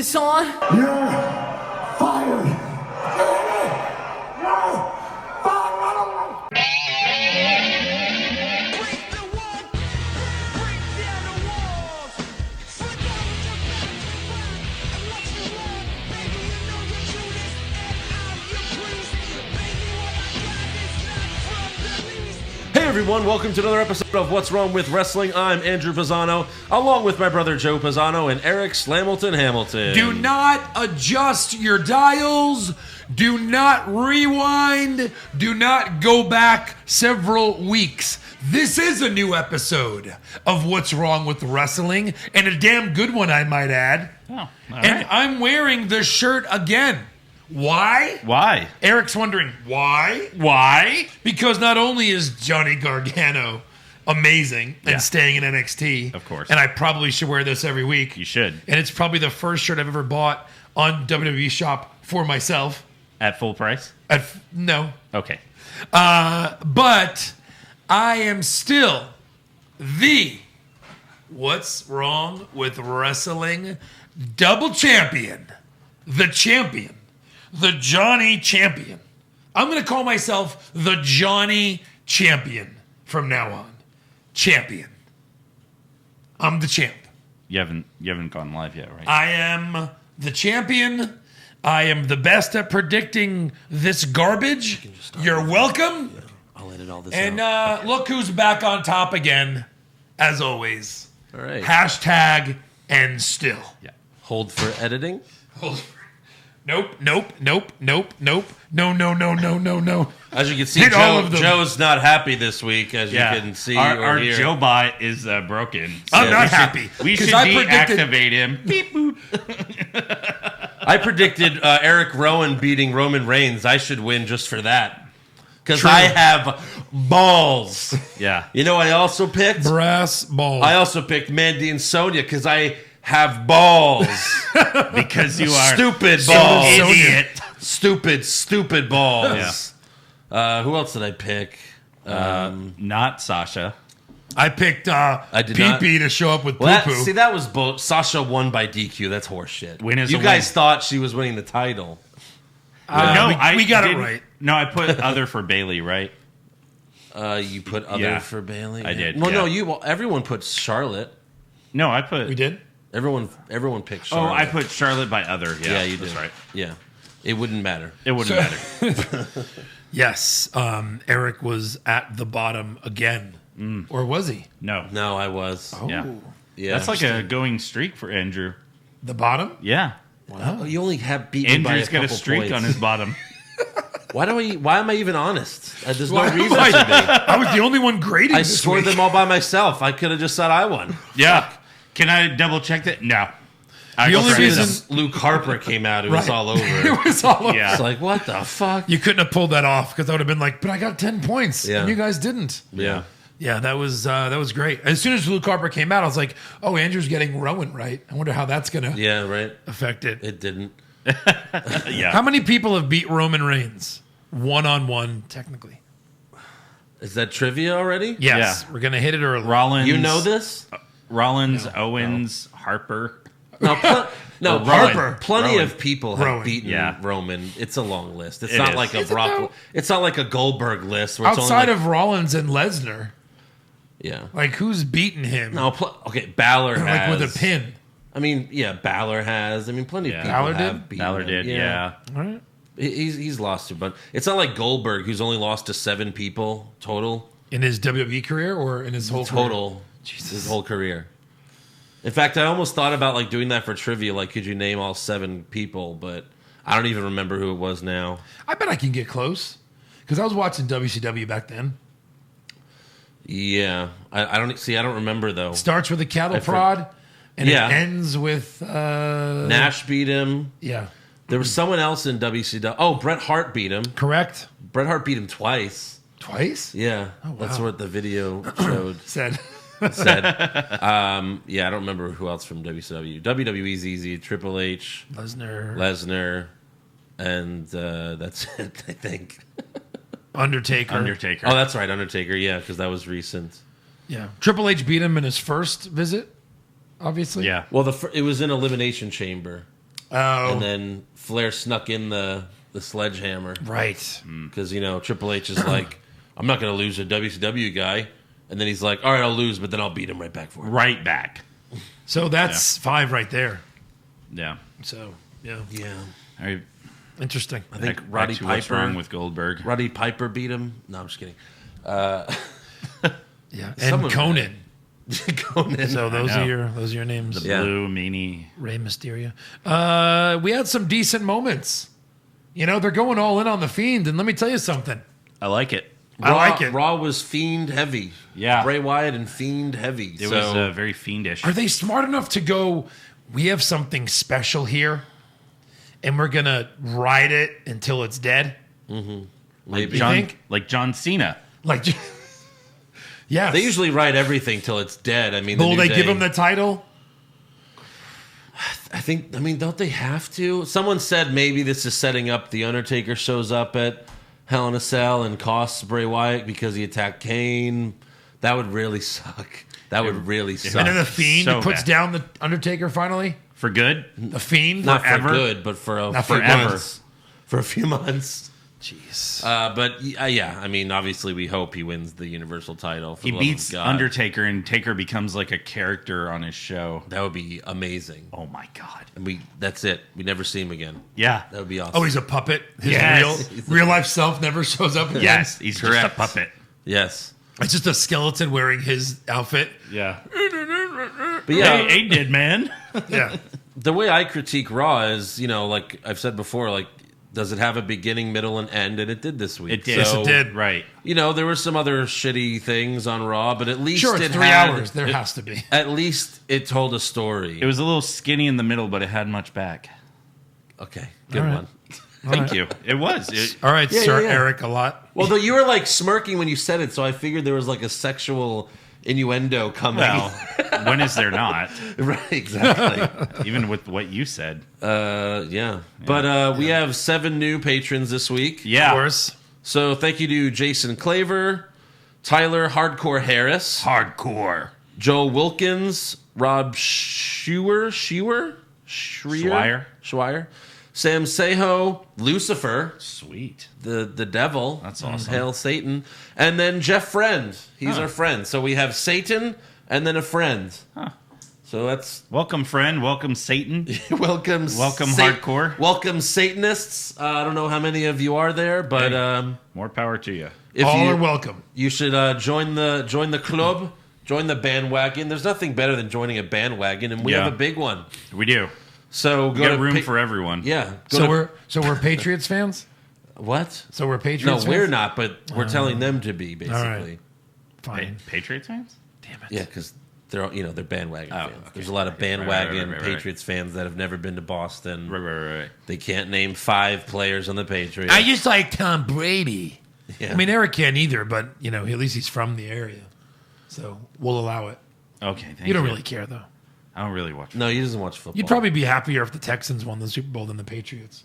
this on? You're fired. Hey everyone, welcome to another episode of What's Wrong with Wrestling. I'm Andrew Pisano, along with my brother Joe Pisano and Eric Slamilton Hamilton. Do not adjust your dials. Do not rewind. Do not go back several weeks. This is a new episode of What's Wrong with Wrestling, and a damn good one, I might add. Oh, all and right. I'm wearing the shirt again. Why? Why? Eric's wondering why. Why? Because not only is Johnny Gargano amazing Yeah. and staying in NXT, Of course. and I probably should wear this every week. You should. And it's probably the first shirt I've ever bought on WWE Shop for myself. At full price? No. Okay. But I am still the What's Wrong with Wrestling double champion. The champion. The Johnny Champion. I'm going to call myself the Johnny Champion from now on. Champion. I'm the champ. You haven't gone live yet, right? I am the champion. I am the best at predicting this garbage. You're welcome. Yeah, I'll edit all this And out. look who's back on top again, as always. All right. Hashtag and still. Yeah. Hold for editing. Nope. No. As you can see, Hit all of them. Joe's not happy this week, as you can see Our or hear. Joe bot is broken. I'm Yeah, not we should- happy. We should 'Cause I predicted- deactivate him. Beep boop. I predicted Eric Rowan beating Roman Reigns. I should win just for that. Because True. I have balls. Yeah. You know what I also picked? Brass ball. I also picked Mandy and Sonya because I have balls. Because you are Stupid so balls. idiot. Stupid balls. Who else did I pick? Not Sasha. I picked did not. Pee-Pee to show up with Well, poo-poo. that was Sasha won by DQ. That's horseshit. Win is you a guys win. thought she was winning the title. we got it didn't- right. No, I put other for Bayley, right? You put other Yeah. for Bayley. I did, Well, yeah. no, everyone put Charlotte. No, I put. We did? Everyone picked Oh, Charlotte. I put Charlotte by other. Yeah, Yeah, you did. That's right. Yeah, it wouldn't matter. It wouldn't matter. Yes. Eric was at the bottom again. Or was he? No. No, I was. Yeah. Yeah, That's like a going streak for Andrew. The bottom? Yeah. Oh, you only have beaten me by a Andrew's got a couple streak points. on his bottom. Why am I even honest? There's no Why- reason to be. I was the only one grading I this scored week. them all by myself. I could have just said I won. Yeah. Can I double check that? No. I The only corrected reason- him. Since Luke Harper came out, it was Right. all over. It was all over. Yeah. It's like, what the fuck? You couldn't have pulled that off because I would have been like, but I got 10 points. Yeah. And you guys didn't. Yeah. Yeah, that was great. As soon as Luke Harper came out, I was like, oh, Andrew's getting Rowan right. I wonder how that's going to Yeah, right. affect it. It didn't. Yeah. How many people have beat Roman Reigns? One-on-one, technically. Is that trivia already? Yes. Yeah. We're going to hit it early. Rollins. You know this? Rollins, Owens, Harper. No, no, Rowan. Harper. Plenty Rowan. of people have Rowan. beaten Yeah. Roman. It's a long list. It's It not is. like a Is it Brock. though? It's not like a Goldberg list. Where it's Outside only like, of Rollins and Lesnar, yeah. like who's beaten him? No, okay. Balor like has with a pin. I mean, yeah, Balor has. I mean, plenty Yeah. of people Balor have did? beaten Balor him. did, yeah. All right. He's lost to, but it's not like Goldberg, who's only lost to 7 people total. In his WWE career or in his whole Total, his whole career. In fact, I almost thought about like doing that for trivia. Like, could you name all 7 people? But I don't even remember who it was now. I bet I can get close because I was watching WCW back then. Yeah, I don't see. I don't remember though. Starts with a cattle I for- prod, and Yeah. it ends with Nash beat him. Yeah, There was someone else in WCW. Oh, Bret Hart beat him. correct. Bret Hart beat him twice. Twice. Yeah, that's what the video showed. Said. Said. Yeah, I don't remember who else from WCW. WWE's easy. Triple H, Lesnar, and that's it. I think. Undertaker. Undertaker. Oh, that's right, Undertaker. Yeah, because that was recent. Yeah. Triple H beat him in his first visit, obviously. Yeah. Well, it was in Elimination Chamber. Oh. And then Flair snuck in the sledgehammer. Right. Because, Triple H is like, I'm not going to lose a WCW guy. And then he's like, all right, I'll lose, but then I'll beat him right back for it. Right back. So that's 5 right there. Yeah. So, yeah. Yeah. All right. I Interesting. think Back Roddy to what's Piper. wrong with Goldberg. Roddy Piper beat him. No, I'm just kidding. Yeah. And Someone- Conan. Conan. So those know. are your names. Yeah. Blue, meanie. Rey Mysterio. We had some decent moments. They're going all in on the Fiend, and let me tell you something. I like it. I like it. Raw was Fiend heavy. Yeah. Bray Wyatt and Fiend heavy. It was very fiendish. Are they smart enough to go, we have something special here, and we're going to ride it until it's dead? Maybe. Like John Cena. Like, yes. They usually write everything till it's dead. I mean, the Will New they Day- give him the title? don't they have to? Someone said maybe this is setting up The Undertaker shows up at Hell in a Cell and costs Bray Wyatt because he attacked Kane. That would really suck. That would really suck. And then the Fiend So puts bad. down the Undertaker finally? For good? The Fiend? Not forever? for good, but for a Not few forever. months. For a few months. Jeez. But yeah, I mean, obviously we hope he wins the Universal title. For He the love of beats God. Undertaker, and Taker becomes like a character on his show. That would be amazing. Oh my God. And that's it. We never see him again. Yeah. That would be awesome. Oh, he's a puppet? His Yes. real life self never shows up again? Yes. He's Correct. just a puppet. Yes. It's just a skeleton wearing his outfit? Yeah. But yeah, Hey, did man. Yeah. the way I critique Raw is, like I've said before, like, does it have a beginning, middle, and end? And it did this week. It did. Yes, it did. Right. There were some other shitty things on Raw, but at least Sure, it's it 3 had, hours. There has to be. At least it told a story. It was a little skinny in the middle, but it had much back. Okay, good All right. one. Thank you. It was. All right, Yeah, Sir yeah, yeah. Eric, a lot. Well, though you were like smirking when you said it, so I figured there was like a sexual innuendo coming. Well, when is there not? right, exactly. Even with what you said. Yeah. But we have 7 new patrons this week. Yeah. Of course. So thank you to Jason Claver, Tyler Hardcore Harris, Hardcore. Joe Wilkins, Rob Schreier, Sam Seho, Lucifer, Sweet. the devil. That's awesome. Hail Satan. And then Jeff Friend. He's our friend. So we have Satan and then a friend. Huh. So that's Welcome, friend. Welcome, Satan. welcome. Welcome, hardcore. Welcome, Satanists. I don't know how many of you are there, but More power to you. if All you, are welcome. you should join the club, join the bandwagon. There's nothing better than joining a bandwagon, and we Yeah. have a big one. We do. So We go got to room for everyone. yeah. Go So to, we're Patriots fans? what? So we're No, Patriots fans? we're not, but we're telling them to be basically. right. Fine. Patriots fans? Damn it. Yeah, because they're they're bandwagon Oh, fans. okay. There's a lot of bandwagon Right. Patriots fans that have never been to Boston. Right. They can't name 5 players on the Patriots. I just like Tom Brady. Yeah. I mean, Eric can't either, but, at least he's from the area. So we'll allow it. Okay, thank you. You don't really care, though. I don't really watch. No, he doesn't watch football. You'd probably be happier if the Texans won the Super Bowl than the Patriots.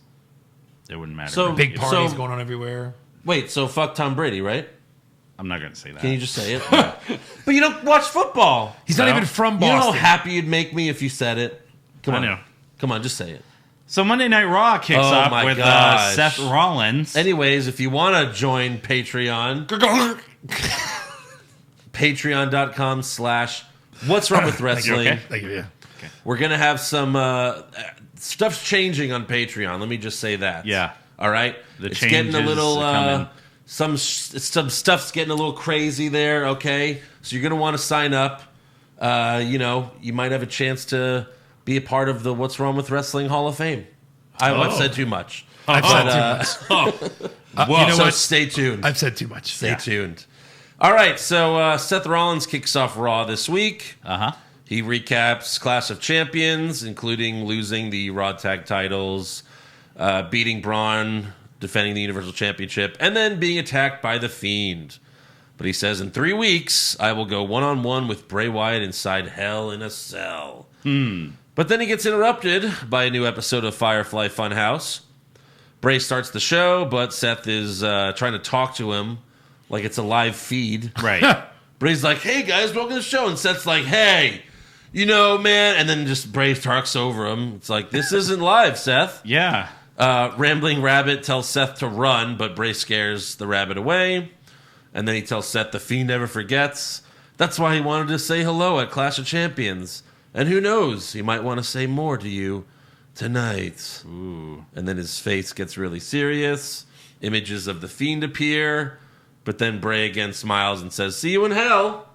It wouldn't matter. So- Big parties So- going on everywhere. Wait, so fuck Tom Brady, right? I'm not going to say that. Can you just say it? But you don't watch football. He's not No. even from You know Boston. how happy you'd make me if you said it? Come I on. know. Come on, just say it. So Monday Night Raw kicks Oh off my with gosh. Seth Rollins. Anyways, if you want to join Patreon, patreon.com/What's Wrong with Wrestling. okay? Thank you, yeah. We're going to have some stuff's changing on Patreon. Let me just say that. Yeah. All right? The it's getting a changes little are coming. some stuff's getting a little crazy there, okay? So you're going to want to sign up. You might have a chance to be a part of the What's Wrong with Wrestling Hall of Fame. I've said too much. I've But, said too much. Whoa. You know so what? stay tuned. I've said too much. Stay tuned. All right, so Seth Rollins kicks off Raw this week. Uh-huh. He recaps Clash of Champions, including losing the Raw Tag titles, beating Braun, defending the Universal Championship, and then being attacked by The Fiend. But he says, in 3 weeks, I will go one-on-one with Bray Wyatt inside Hell in a Cell. But then he gets interrupted by a new episode of Firefly Fun House. Bray starts the show, but Seth is trying to talk to him like it's a live feed. Right. Bray's like, hey, guys, welcome to the show. And Seth's like, hey, you know, man, and then just Bray talks over him. It's like, this isn't live, Seth. Yeah. Rambling Rabbit tells Seth to run, but Bray scares the rabbit away. And then he tells Seth the Fiend never forgets. That's why he wanted to say hello at Clash of Champions. And who knows, he might want to say more to you tonight. Ooh. And then his face gets really serious. Images of the Fiend appear. But then Bray again smiles and says, see you in hell.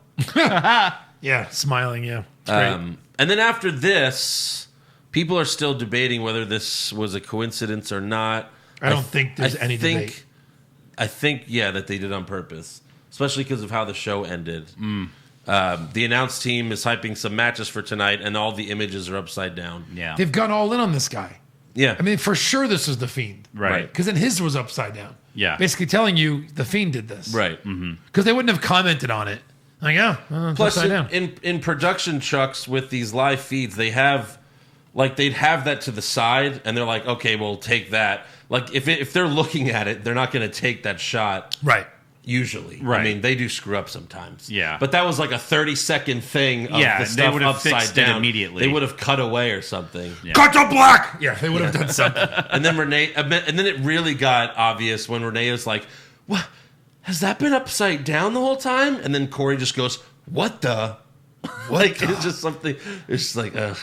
Yeah, smiling, yeah. It's great. And then after this, people are still debating whether this was a coincidence or not. I don't think there's any debate. I think, yeah, that they did on purpose, especially because of how the show ended. The announce team is hyping some matches for tonight, and all the images are upside down. Yeah. They've gone all in on this guy. Yeah. I mean, for sure this is the Fiend. Right. Because then his was upside down. Yeah. Basically telling you the Fiend did this. Right. Because they wouldn't have commented on it. Like, yeah, it's Plus, upside down. in production trucks with these live feeds, they have, like, they'd have that to the side, and they're like, okay, we'll take that. Like, if they're looking at it, they're not going to take that shot. Right. Usually. Right. I mean, they do screw up sometimes. Yeah. But that was like a 30-second thing of Yeah, the they stuff would have upside fixed it down. immediately. They would have cut away or something. Yeah. Cut to black! Yeah, they would have done something. And then and then it really got obvious when Renee was like, what? Has that been upside down the whole time? And then Corey just goes, what the? Like, it's just something, it's just like, ugh.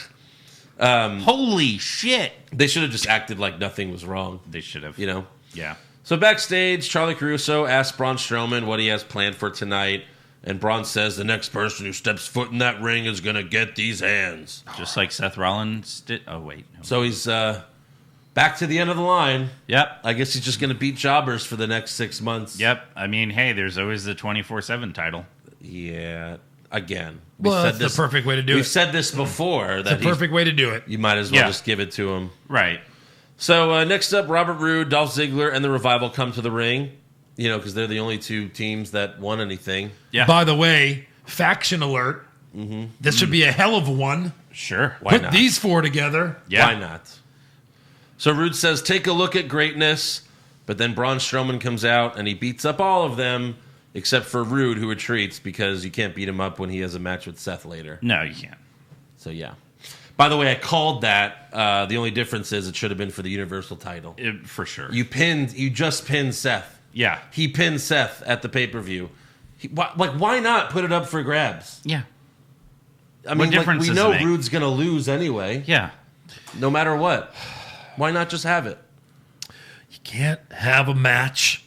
Holy shit. They should have just acted like nothing was wrong, They should have. you know? Yeah. So backstage, Charlie Caruso asks Braun Strowman what he has planned for tonight, and Braun says the next person who steps foot in that ring is going to get these hands. Just like Seth Rollins did. Oh, wait. No. So he's back to the end of the line. Yep. I guess he's just going to beat jobbers for the next 6 months. Yep. I mean, hey, there's always the 24/7 title. Yeah. Again. Well, that's the perfect way to do We've it. said this before. It's the perfect way to do it. You might as well Yeah. just give it to him. Right. So next up, Robert Roode, Dolph Ziggler, and the Revival come to the ring. You know, because they're the only two teams that won anything. Yeah. By the way, faction alert. This should be a hell of a one. Sure. Why Put not? these four together. Yeah. Why not? So Roode says, take a look at greatness. But then Braun Strowman comes out and he beats up all of them except for Roode, who retreats because you can't beat him up when he has a match with Seth later. No, you can't. So, yeah. By the way, I called that. The only difference is it should have been for the Universal title. For sure. You just pinned Seth. Yeah. He pinned Seth at the pay-per-view. Why not put it up for grabs? Yeah. I mean, difference we does know it make? Rude's going to lose anyway, Yeah. no matter what. Why not just have it? You can't have a match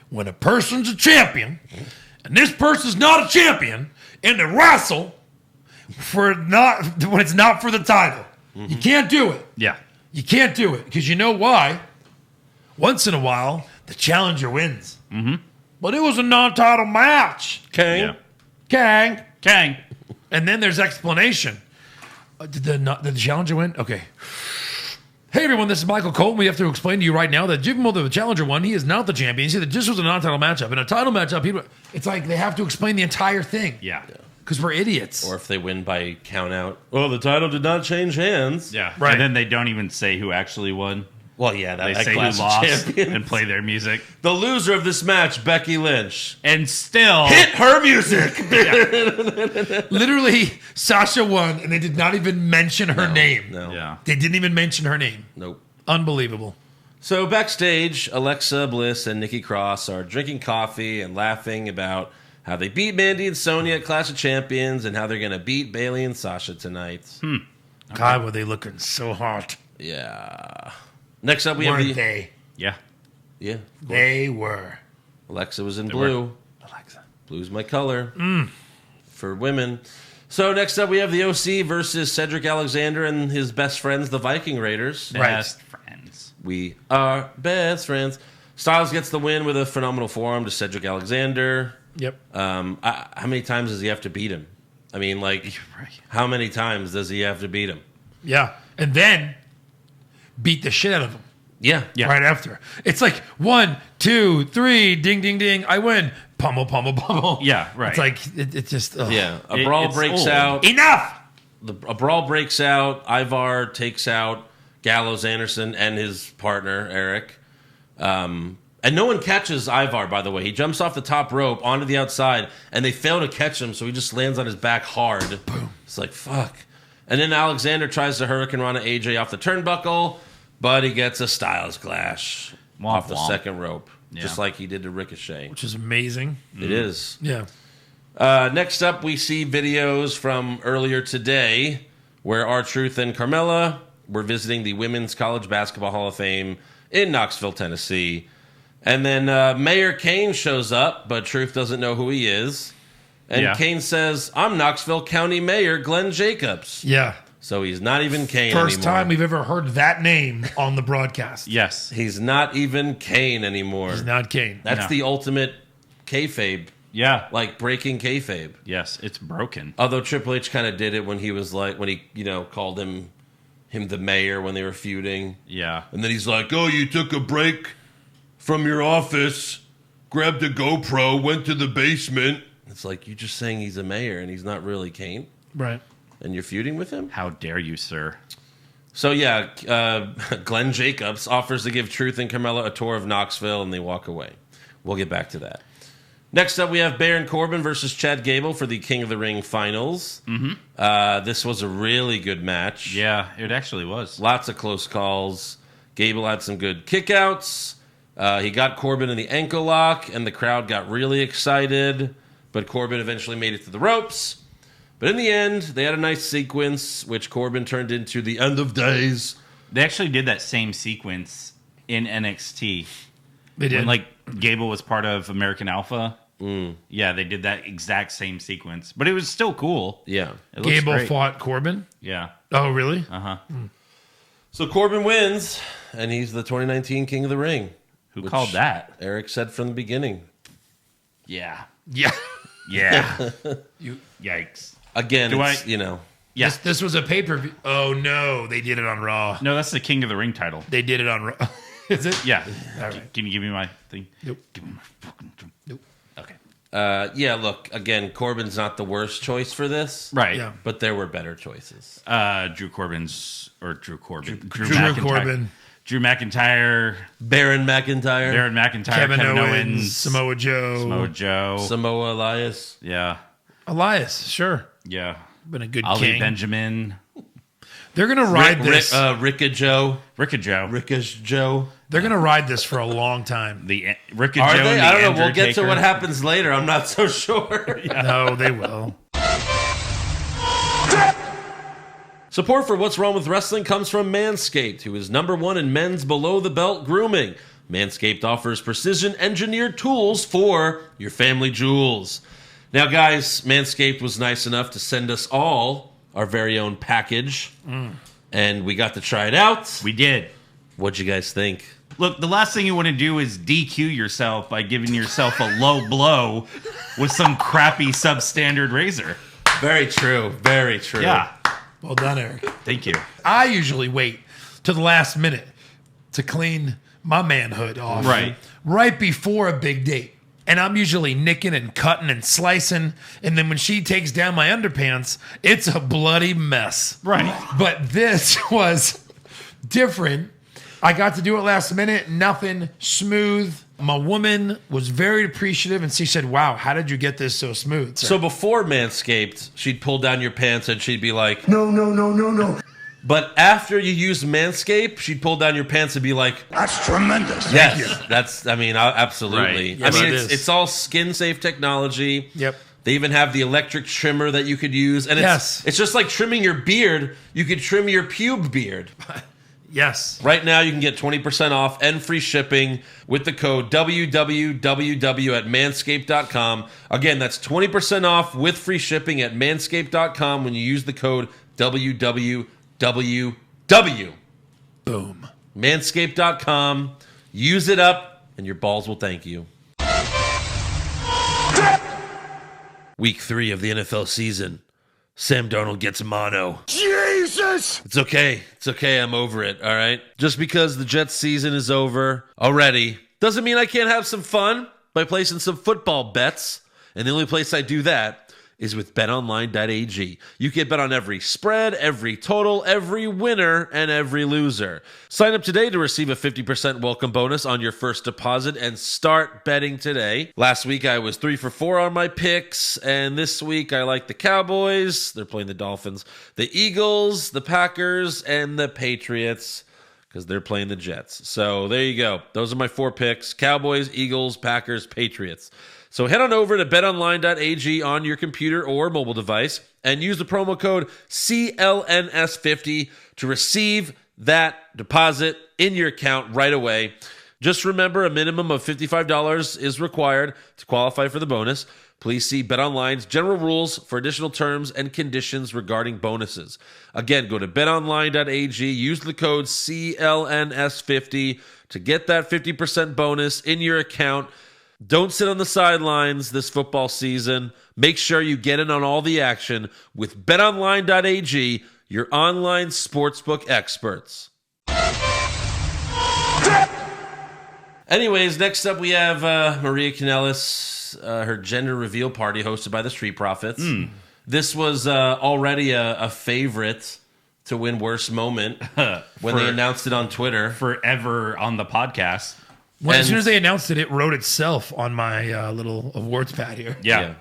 when a person's a champion and this person's not a champion and they wrestle when it's not for the title. You can't do it. Yeah. You can't do it because you know why? Once in a while, the challenger wins. But it was a non-title match. Kane? Yeah. Kang. And then there's explanation. Did the challenger win? Okay. Hey everyone, this is Michael Colton. We have to explain to you right now that even though the challenger won, he is not the champion. You see that this was a non-title matchup. In a title matchup, it's like they have to explain the entire thing. Yeah. Because we're idiots. Or if they win by count out. Well, the title did not change hands. Yeah. Right. And then they don't even say who actually won. Well, yeah, They that say who Clash of lost Champions. and play their music. The loser of this match, Becky Lynch. And still. Hit her music. Literally, Sasha won, and they did not even mention her name. No. Yeah. They didn't even mention her name. Nope. Unbelievable. So backstage, Alexa Bliss and Nikki Cross are drinking coffee and laughing about how they beat Mandy and Sonya at Clash of Champions and how they're going to beat Bayley and Sasha tonight. God, were they looking so hot. Yeah. Next up, we have Weren't the... they? Yeah. Yeah. They were. Alexa was in blue. Alexa. Blue's my color for women. So next up, we have the OC versus Cedric Alexander and his best friends, the Viking Raiders. Best friends. We are best friends. Styles gets the win with a phenomenal forearm to Cedric Alexander. Yep. How many times does he have to beat him? I mean, like, how many times does he have to beat him? Yeah. And then beat the shit out of him. Yeah. Right after. It's like 1, 2, 3, ding, ding, ding. I win. Pummel, pummel, pummel. Yeah, right. It's like, it just, ugh. Yeah. A brawl It's breaks old. out. Enough! A brawl breaks out. Ivar takes out Gallows Anderson and his partner, Eric. And no one catches Ivar, by the way. He jumps off the top rope onto the outside, and they fail to catch him, so he just lands on his back hard. Boom. It's like, fuck. And then Alexander tries to Hurricane Rana AJ off the turnbuckle, but he gets a Styles Clash off the second rope, just like he did to Ricochet. Which is amazing. It is. Yeah. Next up, we see videos from earlier today where R-Truth and Carmella were visiting the Women's College Basketball Hall of Fame in Knoxville, Tennessee. And then Mayor Kane shows up, but Truth doesn't know who he is. And Kane says, I'm Knoxville County Mayor Glen Jacobs. Yeah. So he's not even Kane First anymore. time we've ever heard that name on the broadcast. Yes. He's not even Kane anymore. He's not Kane. That's the ultimate kayfabe. Yeah. Like breaking kayfabe. Yes, it's broken. Although Triple H kind of did it when he was like, when he, called him the mayor when they were feuding. Yeah. And then he's like, oh, you took a break from your office, grabbed a GoPro, went to the basement. It's like, you're just saying he's a mayor and he's not really Kane. Right. And you're feuding with him? How dare you, sir? So, Glen Jacobs offers to give Truth and Carmella a tour of Knoxville, and they walk away. We'll get back to that. Next up, we have Baron Corbin versus Chad Gable for the King of the Ring finals. Mm-hmm. This was a really good match. Yeah, it actually was. Lots of close calls. Gable had some good kickouts. He got Corbin in the ankle lock, and the crowd got really excited. But Corbin eventually made it to the ropes. But in the end, they had a nice sequence, which Corbin turned into the end of days. They actually did that same sequence in NXT. They did. When, Gable was part of American Alpha. Yeah, they did that exact same sequence. But it was still cool. Yeah. It looks Gable great. fought Corbin? Yeah. Oh, really? Uh-huh. So Corbin wins, and he's the 2019 King of the Ring. Who called that? Eric said from the beginning. Yeah. Yeah. Yeah. Yikes. Again, Yeah. This was a pay-per-view. Oh, no. They did it on Raw. No, that's the King of the Ring title. They did it on Raw. Is it? Yeah. All right. Can you give me my thing? Nope. Give me my fucking thing. Nope. Okay. Look, again, Corbin's not the worst choice for this. Right. Yeah. But there were better choices. Drew Corbin. Drew Corbin. Drew McIntyre. Baron McIntyre. Kevin Owens. Samoa Joe. Samoa Elias. Yeah. Elias, sure. Yeah. Been a good Ali king. Benjamin. They're going to ride this. Ricka Joe. Ricka's Joe. They're going to ride this for a long time. The Ricka Are Joe. they? And the I don't know. We'll get to Undertaker. what happens later. I'm not so sure. No, they will. Support for What's Wrong with Wrestling comes from Manscaped, who is #1 in men's below-the-belt grooming. Manscaped offers precision-engineered tools for your family jewels. Now, guys, Manscaped was nice enough to send us all our very own package, and we got to try it out. We did. What'd you guys think? Look, the last thing you want to do is DQ yourself by giving yourself a low blow with some crappy substandard razor. Very true. Very true. Yeah. Well done, Eric. Thank you. I usually wait to the last minute to clean my manhood off. Right before a big date. And I'm usually nicking and cutting and slicing. And then when she takes down my underpants, it's a bloody mess. Right. But this was different. I got to do it last minute. Nothing smooth. My woman was very appreciative, and she said, wow, how did you get this so smooth, sir? So before Manscaped, she'd pull down your pants and she'd be like, No. but after you use Manscaped, she'd pull down your pants and be like, That's tremendous. yes, absolutely. Right. Yes, I mean, it is. it's all skin-safe technology. Yep. They even have the electric trimmer that you could use. And it's just like trimming your beard. You could trim your pube beard. Yes. Right now, you can get 20% off and free shipping with the code WWWW at manscaped.com. Again, that's 20% off with free shipping at manscaped.com when you use the code WWWW. Boom. Manscaped.com. Use it up, and your balls will thank you. Week 3 of the NFL season. Sam Darnold gets mono. Jesus! It's okay. It's okay. I'm over it. All right. Just because the Jets season is over already doesn't mean I can't have some fun by placing some football bets. And the only place I do that is with BetOnline.ag. You can bet on every spread, every total, every winner, and every loser. Sign up today to receive a 50% welcome bonus on your first deposit and start betting today. Last week I was 3 for 4 on my picks, and this week I like the Cowboys. They're playing the Dolphins, the Eagles, the Packers, and the Patriots, because they're playing the Jets. So there you go. Those are my 4 picks: Cowboys, Eagles, Packers, Patriots. So head on over to betonline.ag on your computer or mobile device and use the promo code CLNS50 to receive that deposit in your account right away. Just remember, a minimum of $55 is required to qualify for the bonus. Please see BetOnline's general rules for additional terms and conditions regarding bonuses. Again, go to betonline.ag, use the code CLNS50 to get that 50% bonus in your account. Don't sit on the sidelines this football season. Make sure you get in on all the action with betonline.ag, your online sportsbook experts. Anyways, next up we have Maria Kanellis, her gender reveal party hosted by the Street Profits. This was already a favorite to win Worst Moment when they announced it on Twitter. Forever on the podcast. As soon as they announced it, it wrote itself on my little awards pad here. Yeah.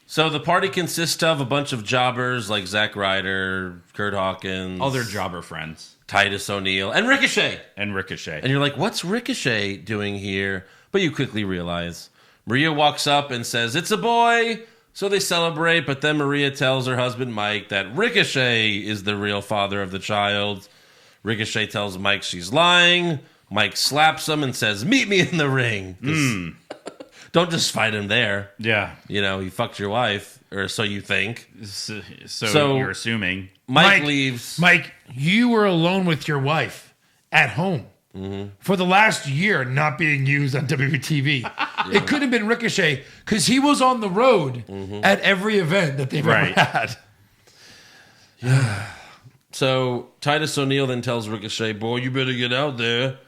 So the party consists of a bunch of jobbers like Zack Ryder, Kurt Hawkins, All their jobber friends. Titus O'Neil, and Ricochet. And Ricochet. And you're like, what's Ricochet doing here? But you quickly realize Maria walks up and says, "It's a boy." So they celebrate, but then Maria tells her husband Mike that Ricochet is the real father of the child. Ricochet tells Mike she's lying. Mike slaps him and says, "Meet me in the ring." Don't just fight him there. Yeah. You know, he fucked your wife, or so you think. So you're assuming. Mike leaves. Mike, you were alone with your wife at home for the last year, not being used on WTV. It could have been Ricochet because he was on the road at every event that they've ever had. So Titus O'Neil then tells Ricochet, "Boy, you better get out there."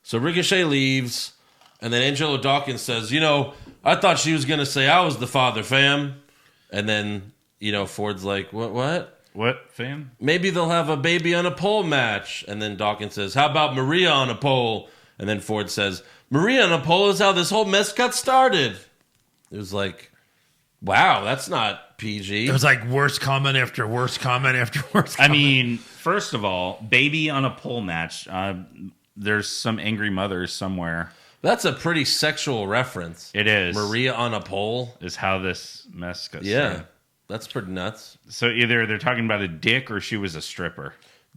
So Ricochet leaves, and then Angelo Dawkins says, "I thought she was going to say I was the father, fam." And then, Ford's like, What? What, fam? Maybe they'll have a baby on a pole match. And then Dawkins says, "How about Maria on a pole?" And then Ford says, "Maria on a pole is how this whole mess got started." It was like, wow, that's not PG. It was like worst comment after worst comment after worst comment. I mean, first of all, baby on a pole match. There's some angry mothers somewhere. That's a pretty sexual reference. It is. Maria on a pole is how this mess got Yeah, started. that's pretty nuts. So either they're talking about a dick or she was a stripper.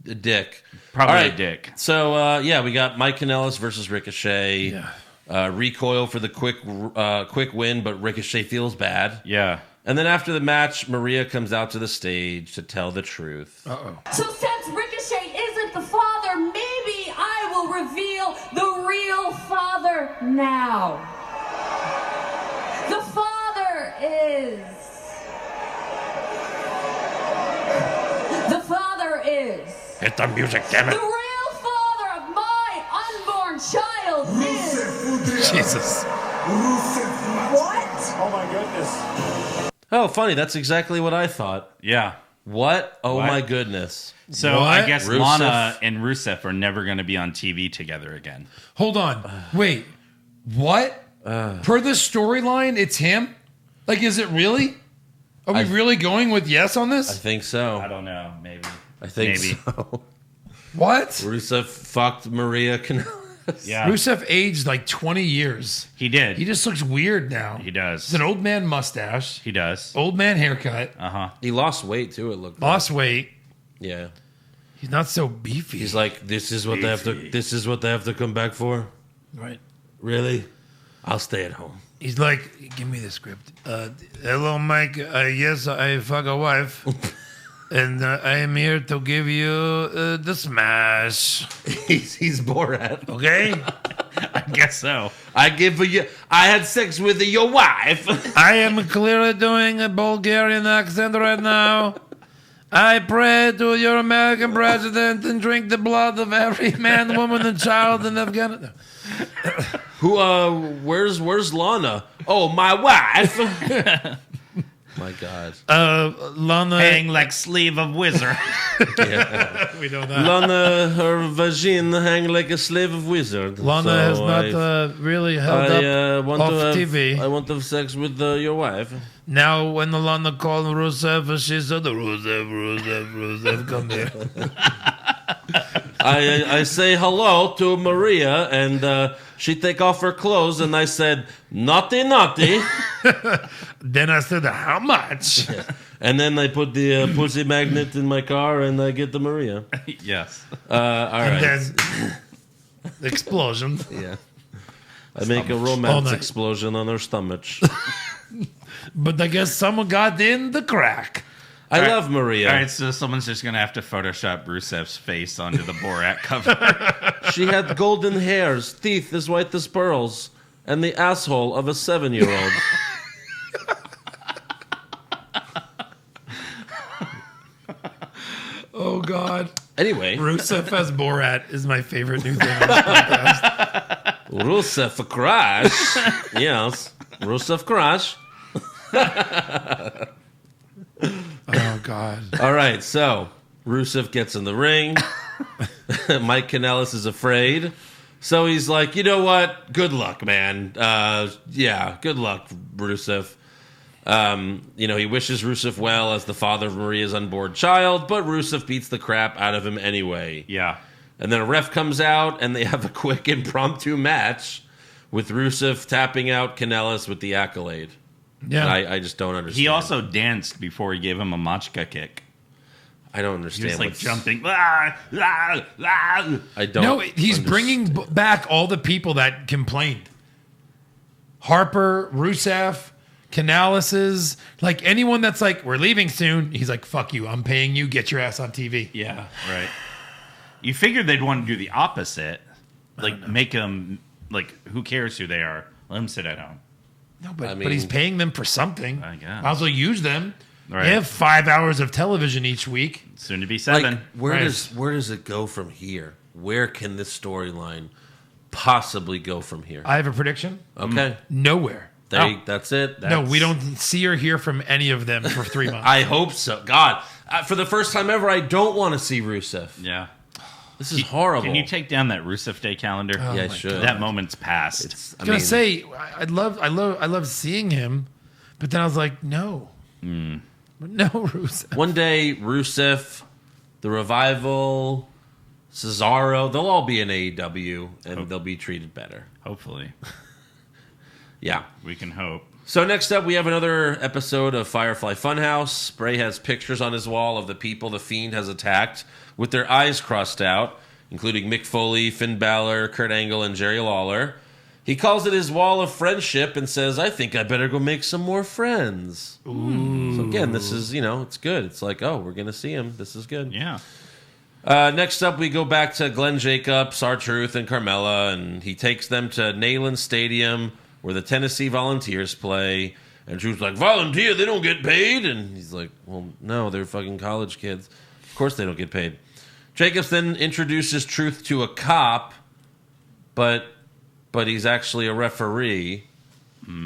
A dick. Probably All right. a dick. So, we got Mike Kanellis versus Ricochet. Yeah. Recoil for the quick win, but Ricochet feels bad. Yeah. And then after the match, Maria comes out to the stage to tell the truth. So since Ricochet isn't the father, maybe I will reveal the real father now. The father is... Hit the music, damn The it. real father of my unborn child is... Jesus. What? Oh my goodness. Oh, funny. That's exactly what I thought. Yeah. What? Oh, What? my goodness. So What? I guess Rusev? Lana and Rusev are never going to be on TV together again. Hold on. Wait. What? Per the storyline, it's him? Like, is it really? Are we really going with yes on I this? think so. I don't know. Maybe. I think Maybe. so. What? Rusev fucked Maria Kanellis. Yeah. Rusev aged like 20 years. He did. He just looks weird now. He does. It's an old man mustache, He does. old man haircut, Uh-huh. He lost weight, too, it looked like. lost weight. Yeah. He's not so beefy. He's like, this is what they have to come back for? right. Really? I'll stay at home. He's like, give me the script. Hello, Mike. Yes, I fuck a wife. And I am here to give you the smash. He's Borat. Okay? I guess so. I had sex with your wife. I am clearly doing a Bulgarian accent right now. I pray to your American president and drink the blood of every man, woman, and child in Afghanistan. Where's Lana? Oh, my wife. My God. Lana. Hang like sleeve of wizard. We know that. Lana, her vagina hang like a slave of wizard. Lana has not really held up want off to have, TV. I want to have sex with your wife. Now, when the Lana called Rusev, she said, Rusev, come here. I say hello to Maria, and she take off her clothes, and I said, naughty. Then I said, how much? And then I put the pussy magnet in my car, and I get the Maria. Yes. All right. And then, explosion. Yeah. I make a All romance night. explosion on her stomach. But I guess someone got in the crack. I love Maria. All right, so someone's just going to have to Photoshop Rusev's face onto the Borat cover. She had golden hairs, teeth as white as pearls, and the asshole of a 7-year-old. Oh, God. Anyway, Rusev as Borat is my favorite new thing on this podcast. Rusev crash. Yes, Rusev crash. Oh, God. All right, so Rusev gets in the ring. Mike Kanellis is afraid. So he's like, you know what? Good luck, man. Good luck, Rusev. He wishes Rusev well as the father of Maria's unborn child, but Rusev beats the crap out of him anyway. Yeah. And then a ref comes out, and they have a quick impromptu match with Rusev tapping out Kanellis with the accolade. Yeah. I just don't understand. He also danced before he gave him a machka kick. I don't He understand. was like what's- jumping. I don't. No, he's bringing back all the people that complained. Harper, Rusev, Kanellis, like anyone that's like, we're leaving soon. He's like, fuck you. I'm paying you. Get your ass on TV. Yeah, right. You figured they'd want to do the opposite. Like, make them, like, who cares who they are? Let them sit at home. No, but, I but he's mean- paying them for something. I guess. Might as well use them. Right. They have 5 hours of television each week. Soon to be 7. Like, where Right. does it go from here? Where can this storyline possibly go from here? I have a prediction. Okay, Nowhere. that's it. No, we don't see or hear from any of them for 3 months. I hope so. God, for the first time ever, I don't want to see Rusev. Yeah. This is horrible. Can you take down that Rusev Day calendar? Yeah, I my should. That moment's past. It's, I was gonna say I love seeing him, but then I was like, no, no, Rusev. one day, Rusev, the Revival, Cesaro, they'll all be in AEW, and they'll be treated better. Hopefully. Yeah. We can hope. So next up, we have another episode of Firefly Fun House. Bray has pictures on his wall of the people the Fiend has attacked with their eyes crossed out, including Mick Foley, Finn Balor, Kurt Angle, and Jerry Lawler. He calls it his wall of friendship and says, I think I better go make some more friends. Ooh. So again, this is, it's good. It's like, oh, we're going to see him. This is good. Yeah. Next up, we go back to Glenn Jacobs, R-Truth, and Carmella, and he takes them to Neyland Stadium, where the Tennessee Volunteers play. And Drew's like, volunteer, they don't get paid? And he's like, well, no, they're fucking college kids. Of course they don't get paid. Jacobs then introduces Truth to a cop, but he's actually a referee.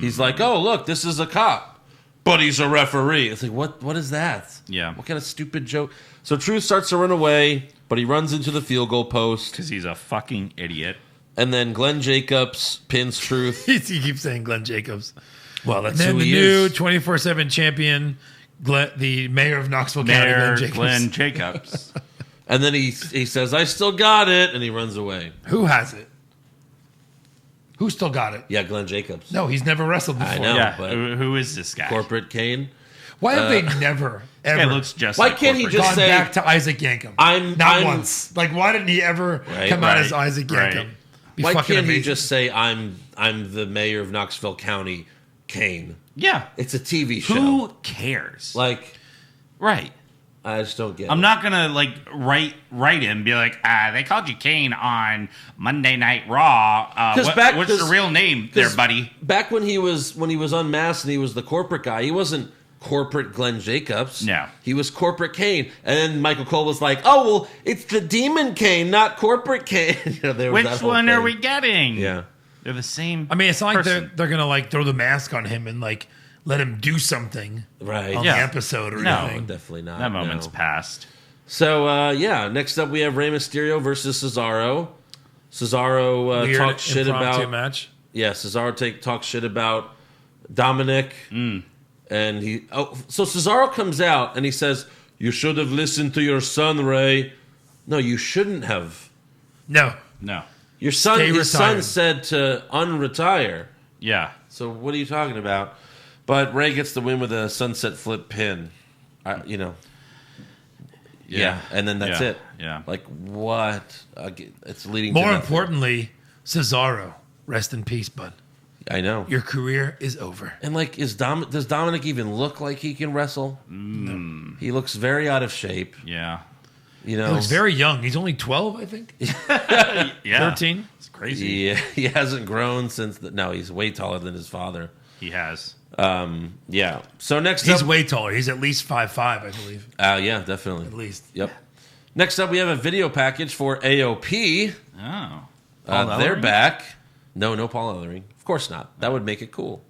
He's like, oh, look, this is a cop, but he's a referee. It's like, what is that? Yeah. What kind of stupid joke? So Truth starts to run away, but he runs into the field goal post. Because he's a fucking idiot. And then Glenn Jacobs pins Truth. He keeps saying Glenn Jacobs. Well, that's And then who the he new is. 24/7 champion, the mayor of Knoxville County, Mayor Glenn Jacobs. Glenn Jacobs. And then he says, I still got it, and he runs away. Who has it? Who still got it? Yeah, Glenn Jacobs. No, he's never wrestled before. I know. Yeah. but- Who is this guy? Corporate Kane. Why have they never, This guy ever looks just Why like can't he corporate. just gone say, back to Isaac Yankem? I'm Not once. Like, why didn't he ever Right, come out right, as Isaac right. Yankem? Be Why fucking can't he amazing. just say, I'm the mayor of Knoxville County, Kane? Yeah. It's a TV show. Who cares? Like, Right. I just don't get I'm it. not gonna write him, be like, they called you Kane on Monday Night Raw. 'Cause What's your real name there, 'cause buddy? Back when he was unmasked and he was the corporate guy, he wasn't corporate Glenn Jacobs. No. He was corporate Kane. And then Michael Cole was like, oh, well, it's the Demon Kane, not corporate Kane. There was Which that whole one are thing. we getting? Yeah. They're the same. I mean, it's not like person. they're gonna like throw the mask on him and like let him do something Right. on Yeah. the episode or No, anything. Definitely not. That moment's no. past. So, next up we have Rey Mysterio versus Cesaro. Cesaro Weird talks shit impromptu about... match. Yeah, Cesaro talks shit about Dominic. And so Cesaro comes out and he says, "You should have listened to your son, Rey." No, you shouldn't have. No. No. Your son, Stay his son retired. said to unretire. Yeah. So what are you talking about? But Rey gets the win with a sunset flip pin. Yeah, and then that's Yeah. it. Yeah. Like, what? It's leading More to nothing. importantly, Cesaro, rest in peace, bud. I know. Your career is over. And, like, does Dominic even look like he can wrestle? No. He looks very out of shape. Yeah. You know? He looks very young. He's only 12, I think. Yeah. 13. It's crazy. Yeah, he hasn't grown since... No, he's way taller than his father. He has. Yeah. So next He's up... way taller. He's at least 5'5", I believe. Yeah, definitely. At least. Yep. Next up, we have a video package for AOP. Oh. They're back. No Paul Ellering. Of course not. That would make it cool.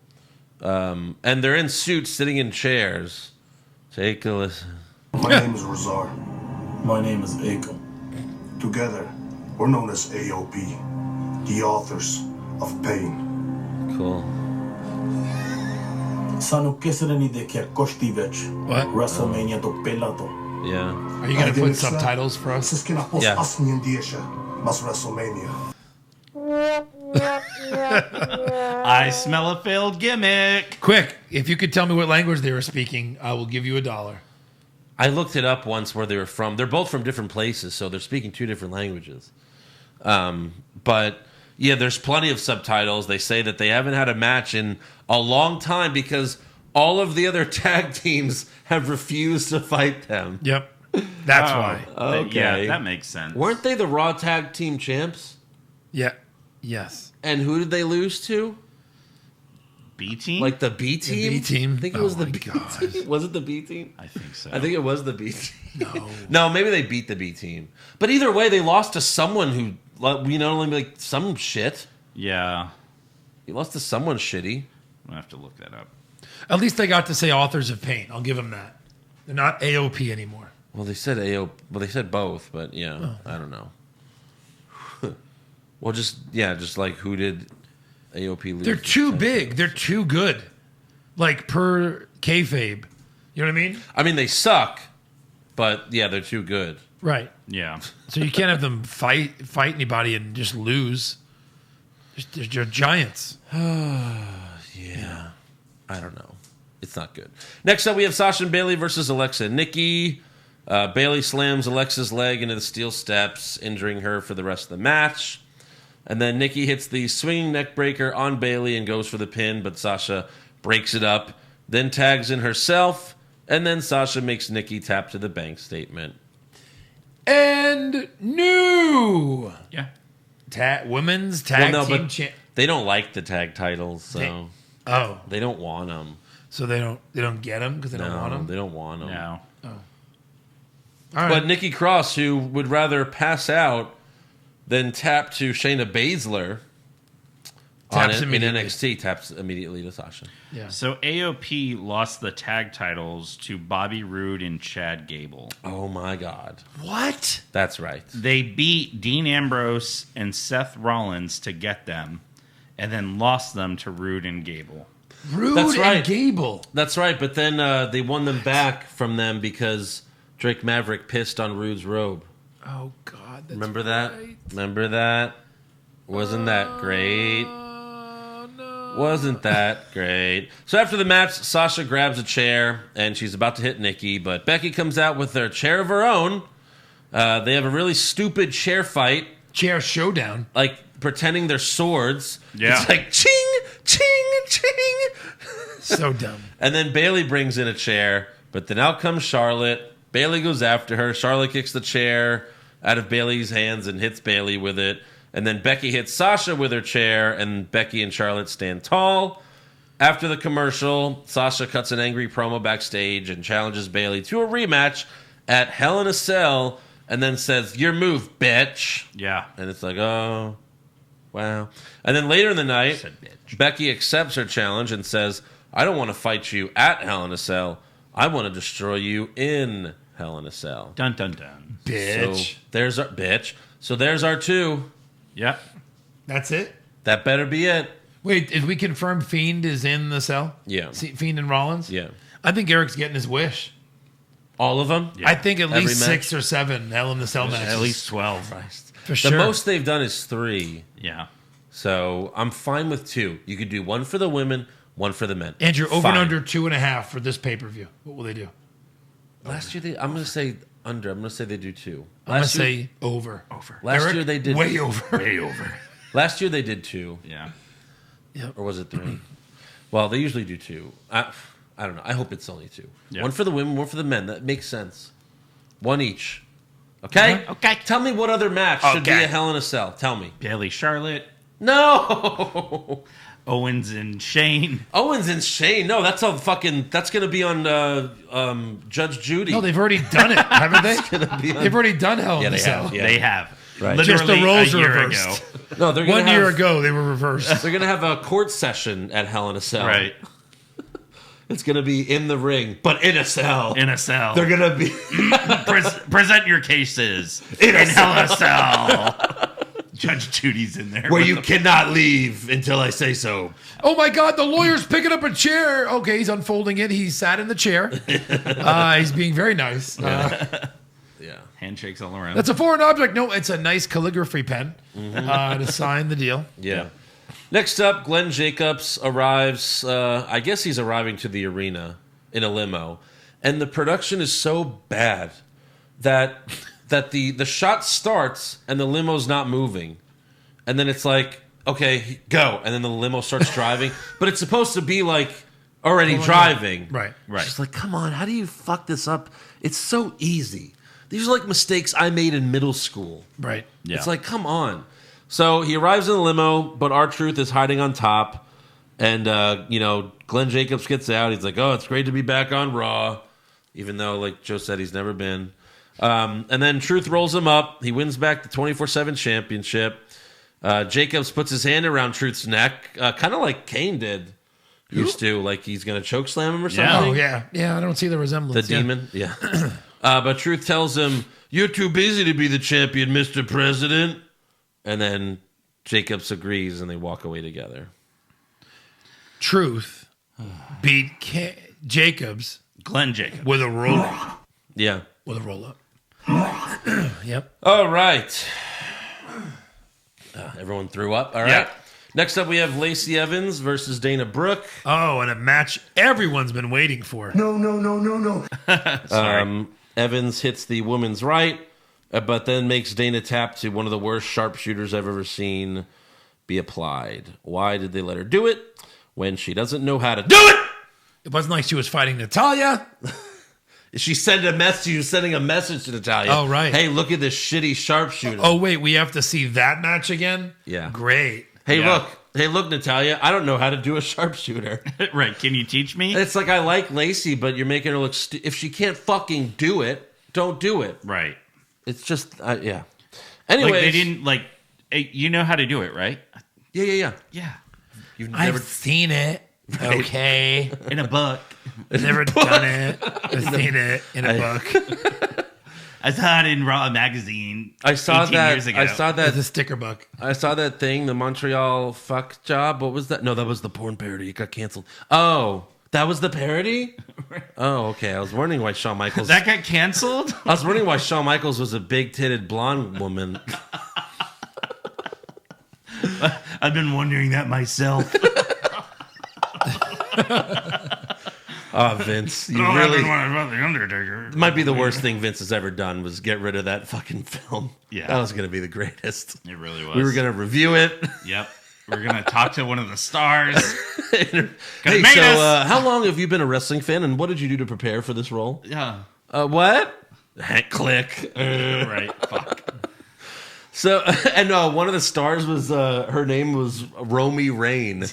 And they're in suits, sitting in chairs. Take a listen. My name is Razar. My name is Akam. Together, we're known as AOP, the authors of pain. Cool. Sanu kesäreni tekee kosti vech. What? WrestleMania to pelato. Yeah. Are you going to put subtitles for us? Siskina pos Yeah. asnien diesha, mas WrestleMania. I smell a failed gimmick. Quick, if you could tell me what language they were speaking, I will give you $1. I looked it up once where they were from. They're both from different places, so they're speaking two different languages. But yeah, there's plenty of subtitles. They say that they haven't had a match in a long time because all of the other tag teams have refused to fight them. Yep. That's why. Okay. Yeah, that makes sense. Weren't they the Raw Tag Team champs? Yeah. Yes. And who did they lose to? B team? Like the B team? B team? I think it Oh was the my B God. team. Was it the B team? I think so. I think it was the B team. No. No, maybe they beat the B team. But either way, they lost to someone who, like some shit. Yeah. He lost to someone shitty. I'm going to have to look that up. At least they got to say authors of pain. I'll give them that. They're not AOP anymore. Well, they said Well, they said both, but yeah, I don't know. Well, just like who did AOP lose? They're too big. They're too good. Like per kayfabe. You know what I mean? I mean, they suck, but yeah, they're too good. Right. Yeah. So you can't have them fight anybody and just lose. They're giants. Yeah. I don't know. It's not good. Next up, we have Sasha and Bayley versus Alexa and Nikki. Bayley slams Alexa's leg into the steel steps, injuring her for the rest of the match. And then Nikki hits the swinging neck breaker on Bayley and goes for the pin, but Sasha breaks it up, then tags in herself, and then Sasha makes Nikki tap to the bank statement. And new Yeah. women's tag Well, no, team but champ. they don't like the tag titles, so Oh, they don't want them. so they don't get them because they don't want them. They don't want them. No. All right. But Nikki Cross, who would rather pass out than tap to Shayna Baszler Taps in immediately. NXT, taps immediately to Sasha. Yeah. So AOP lost the tag titles to Bobby Roode and Chad Gable. Oh my God. What? That's right. They beat Dean Ambrose and Seth Rollins to get them, and then lost them to Roode and Gable. Rude That's right. and Gable. That's right. But then they won them back from them because Drake Maverick pissed on Rude's robe. Oh God. That's Remember that? right. Remember that? Wasn't that great? No. Wasn't that great? So after the match, Sasha grabs a chair and she's about to hit Nikki, but Becky comes out with her chair of her own. They have a really stupid chair fight, Chair showdown. like pretending they're swords. Yeah. It's like ching, ching, ching. So dumb. And then Bayley brings in a chair, but then out comes Charlotte. Bayley goes after her. Charlotte kicks the chair out of Bayley's hands and hits Bayley with it. And then Becky hits Sasha with her chair, and Becky and Charlotte stand tall. After the commercial, Sasha cuts an angry promo backstage and challenges Bayley to a rematch at Hell in a Cell, and then says, "Your move, bitch." Yeah. And it's like, oh, wow. And then later in the night, Said bitch. Becky accepts her challenge and says, I don't want to fight you at Hell in a Cell. I want to destroy you in Hell in a Cell. Dun dun dun. Bitch. So there's our bitch. So there's our 2. Yep. That's it? That better be it. Wait, did we confirm Fiend is in the cell? Yeah. Fiend and Rollins? Yeah. I think Eric's getting his wish. All of them? I think at Every least match? 6 or 7 Hell in the Cell matches. At least 12. For The sure. most they've done is 3. Yeah. So I'm fine with 2. You could do 1 for the women, 1 for the men. Andrew, over Fine. and under 2.5 for this pay-per-view. What will they do? Last year, I'm going to say under. I'm going to say they do 2. I'm going to say over. Last Eric, year they did way over. Way over. Last year they did 2, Yeah. or was it 3? Well, they usually do 2. I don't know. I hope it's only 2. Yeah. 1 for the women, 1 for the men. That makes sense. 1 each. Okay. Okay. Tell me what other match should be Okay. a Hell in a Cell. Tell me. Bayley, Charlotte, No. Owens and Shane. Owens and Shane. No, that's all fucking. That's gonna be on Judge Judy. No, they've already done it, haven't they? be on- They've already done Hell Yeah, in the they Cell. have. Yeah. They have. Right. Literally Just the roles a are year reversed. ago. No, they're gonna 1 year have- ago, they were reversed. They're gonna have a court session at Hell in a Cell. Right. It's gonna be in the ring, but in a cell. In a cell. They're gonna be. Present your cases. In a Hell in a Cell. Judge Judy's in there. where you cannot leave until I say so. Oh my God, the lawyer's picking up a chair. Okay, he's unfolding it. He sat in the chair. He's being very nice. Yeah. Handshakes all around. That's a foreign object. No, it's a nice calligraphy pen to sign the deal. Yeah. Next up, Glen Jacobs arrives. I guess he's arriving to the arena in a limo, and the production is so bad that the shot starts and the limo's not moving, and then it's like, okay, go, and then the limo starts driving, but it's supposed to be like already driving. Right. Right. She's like, come on, how do you fuck this up? It's so easy. These are like mistakes I made in middle school. Right. Yeah. It's like, come on. So he arrives in the limo, but R-Truth is hiding on top. And, Glen Jacobs gets out. He's like, oh, it's great to be back on Raw. Even though, like Joe said, he's never been. And then Truth rolls him up. He wins back the 24/7 championship. Jacobs puts his hand around Truth's neck, kind of like Kane did. Used to. Like he's going to choke slam him or Yeah. something. Oh, yeah. Yeah, I don't see the The resemblance. demon? Yeah. But Truth tells him, you're too busy to be the champion, Mr. President. And then Jacobs agrees and they walk away together. Truth beat Jacobs Glen Jacobs. with a roll up. Yeah. With a roll up. Yep. All right. Everyone threw up. All right. Yeah. Next up, we have Lacey Evans versus Dana Brooke. Oh, and a match everyone's been waiting for. No. Evans hits the woman's right, but then makes Dana tap to one of the worst sharpshooters I've ever seen be applied. Why did they let her do it when she doesn't know how to do it? It wasn't like she was fighting Natalia. She sent a message. She was sending a message to Natalia. Oh, right. Hey, look at this shitty sharpshooter. Oh, wait, we have to see that match again? Yeah. Great. Hey, Yeah. look, Natalia. I don't know how to do a sharpshooter. Right. Can you teach me? It's like I like Lacey, but you're making her look. If she can't fucking do it, don't do it. Right. It's just, yeah. Anyway, Like they didn't hey, you know how to do it, right? Yeah. Yeah. You've I've never. seen it. Okay. In a book. Never done it. I've seen it in a book. I saw it in Raw magazine. I saw 18 that. years ago. I saw It's a that. sticker book. I saw that thing. The Montreal fuck job. What was that? No, that was the porn parody. It got canceled. Oh, that was the parody. Oh, okay. I was wondering why Shawn Michaels. That got canceled? I was wondering why Shawn Michaels was a big-titted blonde woman. I've been wondering that myself. Oh, Vince, you I've really been wondering about the Undertaker. might be the worst thing Vince has ever done was get rid of that fucking film. Yeah. That was going to be the greatest. It really was. We were going to review it. Yep. We're gonna talk to one of the stars. Hey, made so us. how long have you been a wrestling fan, and what did you do to prepare for this role? Yeah. What? Click. Right. Fuck. So, and one of the stars was her name was Romy Rain.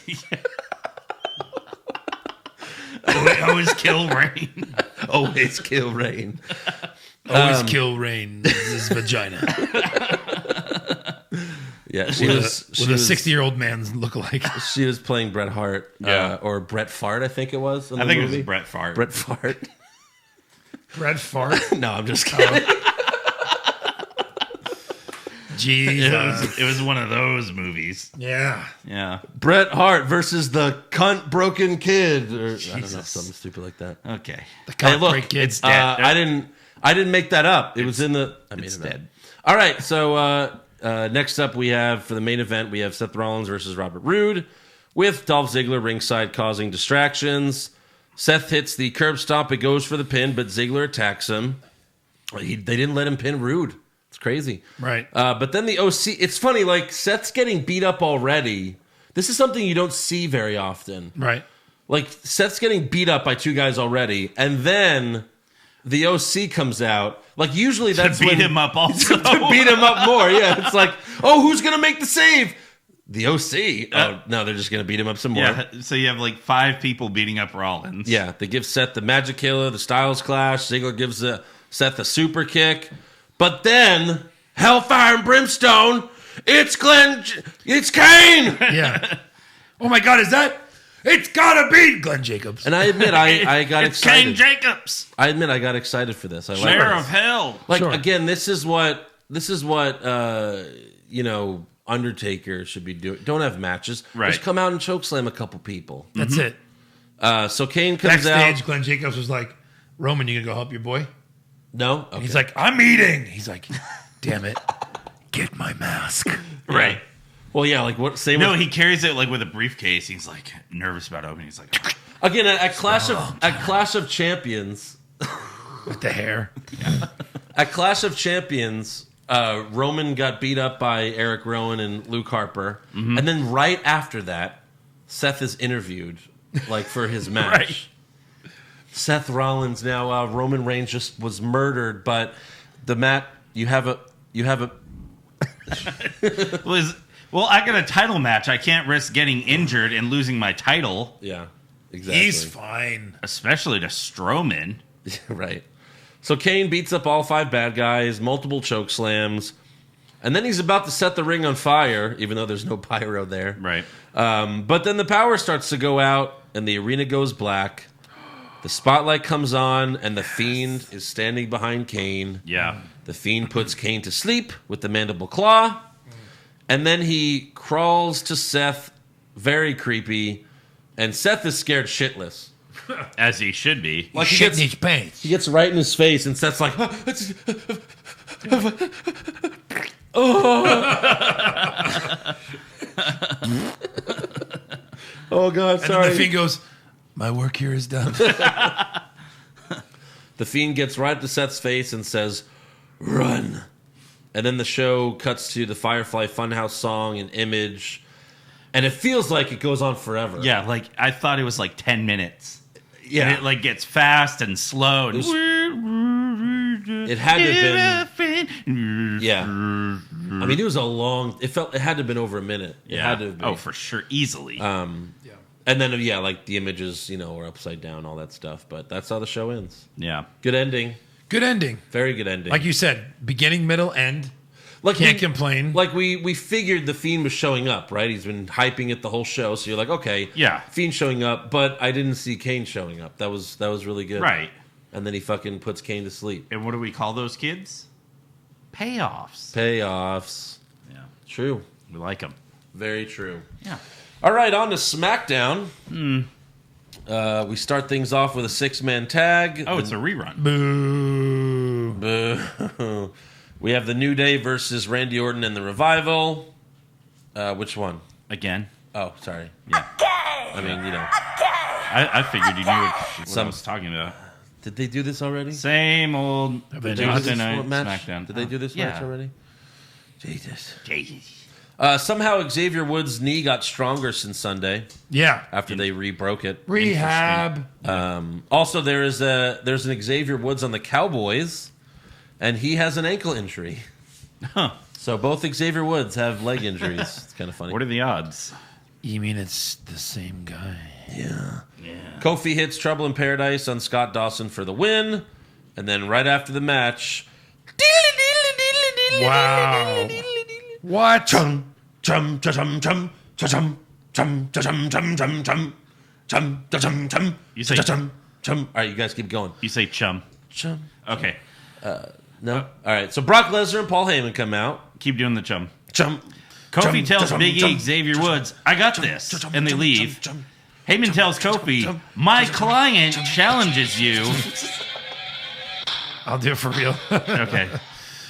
Always kill Rain. Always kill Rain. Always kill Rain's vagina. Yeah, with a 60-year-old man's lookalike. She was playing Bret Hart, or Bret Fart, I think it was. I think it was Bret Fart. Bret Fart. Bret Fart? No, I'm just kidding. Jesus. It was one of those movies. Yeah. Yeah. Bret Hart versus the cunt broken kid, or I don't know, something stupid like that. Okay. The cunt look, break kid. It's dead. I didn't make that up. It was in the. I made It's it dead. Up. All right, so next up we have for the main event we have Seth Rollins versus Robert Roode, with Dolph Ziggler ringside causing distractions. Seth hits the curb stomp. It goes for the pin, but Ziggler attacks him. They didn't let him pin Roode. It's crazy. Right. But then the OC, it's funny, like Seth's getting beat up already. This is something you don't see very often. Right. Like Seth's getting beat up by two guys already, and then the OC comes out. Like usually that's To beat when, him up also. to beat him up more. Yeah, it's like, oh, who's gonna make the save? The OC. Oh no, they're just gonna beat him up some more. Yeah, so you have like 5 people beating up Rollins. Yeah, they give Seth the Magic Killer, the Styles Clash. Ziggler gives Seth a super kick. But then, Hellfire and Brimstone, it's Glen, it's Kane! Yeah. Oh my God, is that? It's gotta be Glenn Jacobs. And I admit, I got it's excited. Kane Jacobs, I admit, I got excited for this. I like Slayer this. of Hell. Like, Sure. again, this is what Undertaker should be doing. Don't have matches. Right. Just come out and chokeslam a couple people. That's it. So Kane comes Backstage, out. Glenn Jacobs was like, Roman, you gonna go help your boy? No? Okay. He's like, I'm eating. He's like, damn it. Get my mask. Right. Well, yeah, like what? Same No, with, he carries it like with a briefcase. He's like nervous about opening. He's like, oh. again, at Clash of Champions. With the hair. At Clash of Champions, Roman got beat up by Eric Rowan and Luke Harper, and then right after that, Seth is interviewed, like for his match. Right. Seth Rollins. Now Roman Reigns just was murdered, but the Matt, you have a. Well, I got a title match. I can't risk getting injured and losing my title, Yeah, exactly. He's fine. especially to Strowman. Right. So Kane beats up all 5 bad guys, multiple choke slams, and then he's about to set the ring on fire, even though there's no pyro there. Right. But then the power starts to go out, and the arena goes black. The spotlight comes on, and the Fiend is standing behind Kane. Yeah. The Fiend puts Kane to sleep with the mandible claw, and then he crawls to Seth, very creepy, and Seth is scared shitless. As he should be. Like Shit in his pants. He gets right in his face, and Seth's like, oh God, And sorry. then the Fiend goes, my work here is done. The Fiend gets right to Seth's face and says, run. And then the show cuts to the Firefly Fun House song and image, and it feels like it goes on forever. Yeah, like I thought it was like 10 minutes. Yeah. And it like gets fast and slow. And It had to have been. Yeah. I mean, it was a long. It had to have been over a minute. It had to have been. Oh, for sure, easily. And then like the images, are upside down, all that stuff. But that's how the show ends. Yeah. Good ending. Good ending. Very good ending. Like you said, beginning, middle, end. Like Can't complain. Like we figured the Fiend was showing up, right? He's been hyping it the whole show, so you're like, okay, Yeah. Fiend showing up, but I didn't see Kane showing up. That was really good, Right. And then he fucking puts Kane to sleep. And what do we call those kids? Payoffs. Payoffs. Yeah. True. We like them. Very true. Yeah. All right, on to SmackDown. We start things off with a 6-man tag. Oh, it's a rerun. Boo. Boo. We have the New Day versus Randy Orton and the Revival. Which one? Again. Oh, sorry. Yeah. I mean, I figured you knew what I was talking about. did they do this already? Same old Did they do Tuesday this night match? SmackDown. Did they do this Yeah. match already? Jesus. Jesus. Somehow Xavier Woods' knee got stronger since Sunday Yeah. after they re-broke it. Rehab. Also, there's an Xavier Woods on the Cowboys, and he has an ankle injury. Huh. So both Xavier Woods have leg injuries. It's kind of funny. What are the odds? You mean it's the same guy? Yeah. Yeah. Kofi hits Trouble in Paradise on Scott Dawson for the win, and then right after the match, Wow. What? chum, chum, chum, chum, chum, chum, chum, chum, chum, chum, chum, chum, chum. You say chum, chum. All right, you guys keep going. You say chum. Chum. Okay. No. All right. So Brock Lesnar and Paul Heyman come out. Keep doing the chum. Chum. Kofi tells chum, Big E, chum, Xavier chum, Woods, I got this. chum, And they chum, leave. chum, Heyman tells Kofi, my client challenges you. I'll do it for real. Okay.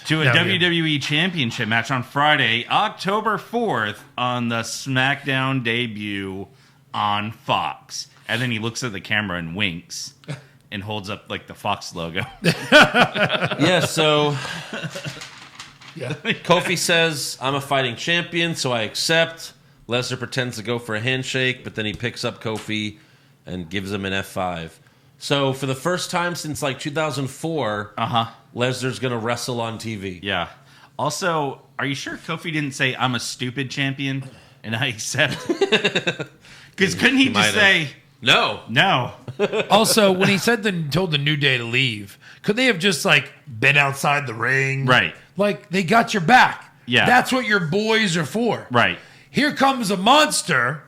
To a Yeah, WWE Championship match on Friday, October 4th, on the SmackDown debut on Fox. And then he looks at the camera and winks and holds up like the Fox logo. Yeah, so Yeah. Kofi says, I'm a fighting champion, so I accept. Lesnar pretends to go for a handshake, but then he picks up Kofi and gives him an F5. So for the first time since like 2004, Lesnar's going to wrestle on TV. Yeah. Also, are you sure Kofi didn't say, I'm a stupid champion and I accept? Because couldn't he might just have. say, No. no? Also, when he told the New Day to leave, could they have just like been outside the ring? Right. Like they got your back. Yeah. That's what your boys are for. Right. Here comes a monster.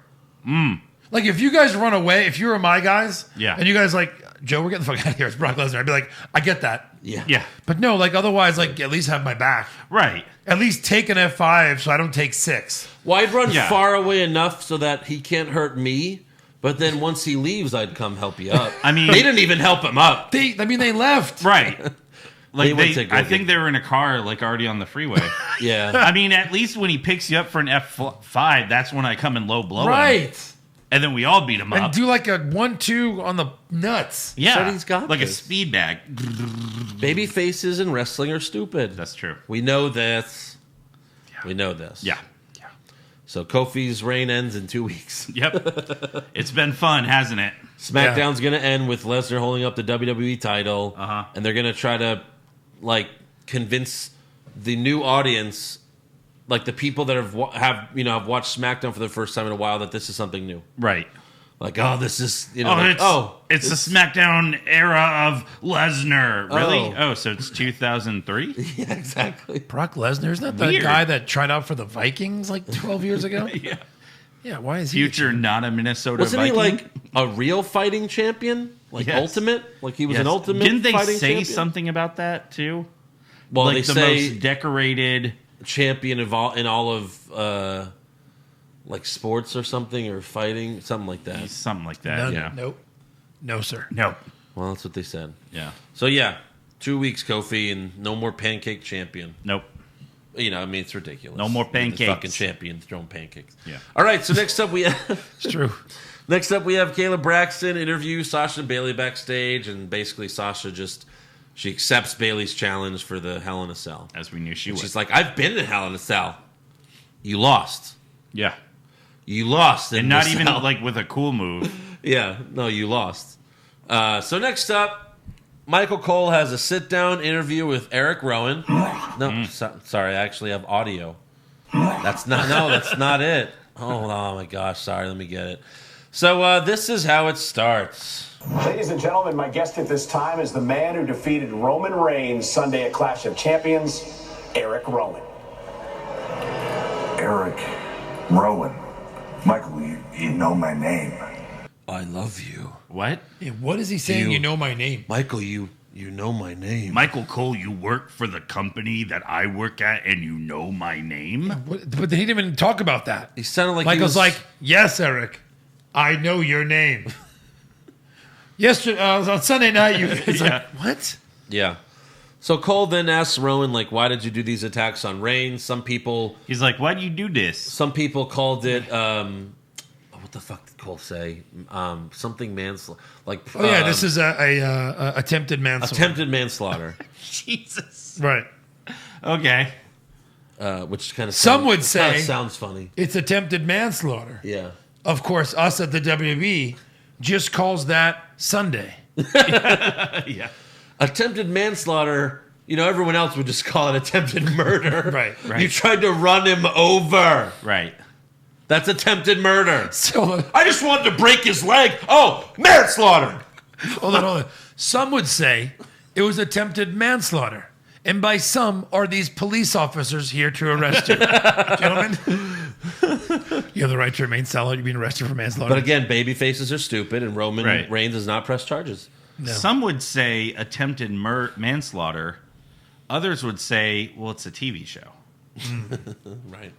Like if you guys run away, if you were my guys, Yeah. and you guys like, Joe, we're getting the fuck out of here. It's Brock Lesnar. I'd be like, I get that. Yeah. Yeah. But no, like otherwise, like at least have my back. Right. At least take an F5 so I don't take 6. Well, I'd run Yeah. far away enough so that he can't hurt me. But then once he leaves, I'd come help you up. I mean- they didn't even help him up. They left. Right. Like went to go I get- think they were in a car, like already on the freeway. Yeah. I mean, at least when he picks you up for an F5, that's when I come and low blow him. Right. And then we all beat him And up. do like a 1-2 on the nuts. Yeah. Said he's got like a this. speed bag. Baby faces in wrestling are stupid. That's true. We know this. We know this. Yeah. So Kofi's reign ends in 2 weeks. Yep. It's been fun, hasn't it? SmackDown's going to end with Lesnar holding up the WWE title. And they're going to try to, like, convince the new audience, like the people that have watched SmackDown for the first time in a while, that this is something new. Right. Like, oh, this is, like, it's the SmackDown era of Lesnar. Really? Oh. Oh, so it's 2003? yeah, exactly. Brock Lesnar, isn't that the Weird. guy that tried out for the Vikings like 12 years ago? Yeah. Yeah, why is he? Future not a Minnesota Wasn't Viking? he like a real fighting champion? Like Yes. ultimate? Like he was Yes. an ultimate Didn't they fighting say champion? something about that too? Well, like they the say most decorated. champion in all of like sports or something, or fighting, something like that. Something like that. No, yeah. Nope. No, sir. No. Well, that's what they said. Yeah. So yeah, 2 weeks, Kofi, and no more pancake champion. Nope. You know, I mean, it's ridiculous. No more The pancakes. fucking champion throwing pancakes. Yeah. All right. So next up we have It's true. Kayla Braxton interview Sasha and Bayley backstage, and basically Sasha she accepts Bayley's challenge for the Hell in a Cell. As we knew she would. She's like, I've been in Hell in a Cell. You lost. Yeah. You lost. In And not the even cell. like with a cool move. Yeah, no, you lost. So next up, Michael Cole has a sit-down interview with Eric Rowan. No, sorry, I actually have audio. That's not it. Oh my gosh, sorry, let me get it. So this is how it starts. Ladies and gentlemen, my guest at this time is the man who defeated Roman Reigns Sunday at Clash of Champions, Eric Rowan. Eric Rowan. Michael, you know my name. I love you. What? Yeah, what is he saying? You know my name. Michael, you know my name. Michael Cole, you work for the company that I work at and you know my name? But he didn't even talk about that. He sounded like Michael's he was like, yes, Eric, I know your name. Yesterday, on Sunday night, it's like, what? Yeah. So Cole then asks Rowan, like, why did you do these attacks on Reigns? Some people He's like, why do you do this? called it what the fuck did Cole say? Something manslaughter. Like, Oh, yeah, this is a attempted manslaughter. attempted manslaughter. Jesus. Right. Okay. Which kind of Some would say- sounds funny. It's attempted manslaughter. Yeah. Of course, us at the WWE just calls that Sunday. Yeah. Attempted manslaughter, everyone else would just call it attempted murder. Right. You tried to run him over. Right. That's attempted murder. So, I just wanted to break his leg. Oh, manslaughter. hold on. Some would say it was attempted manslaughter. And by some are these police officers here to arrest you. Gentlemen? You have the right to remain silent. You're being arrested for manslaughter. But again, baby faces are stupid, and Roman Right. Reigns does not press charges. No. Some would say attempted manslaughter. Others would say, well, it's a TV show. Right.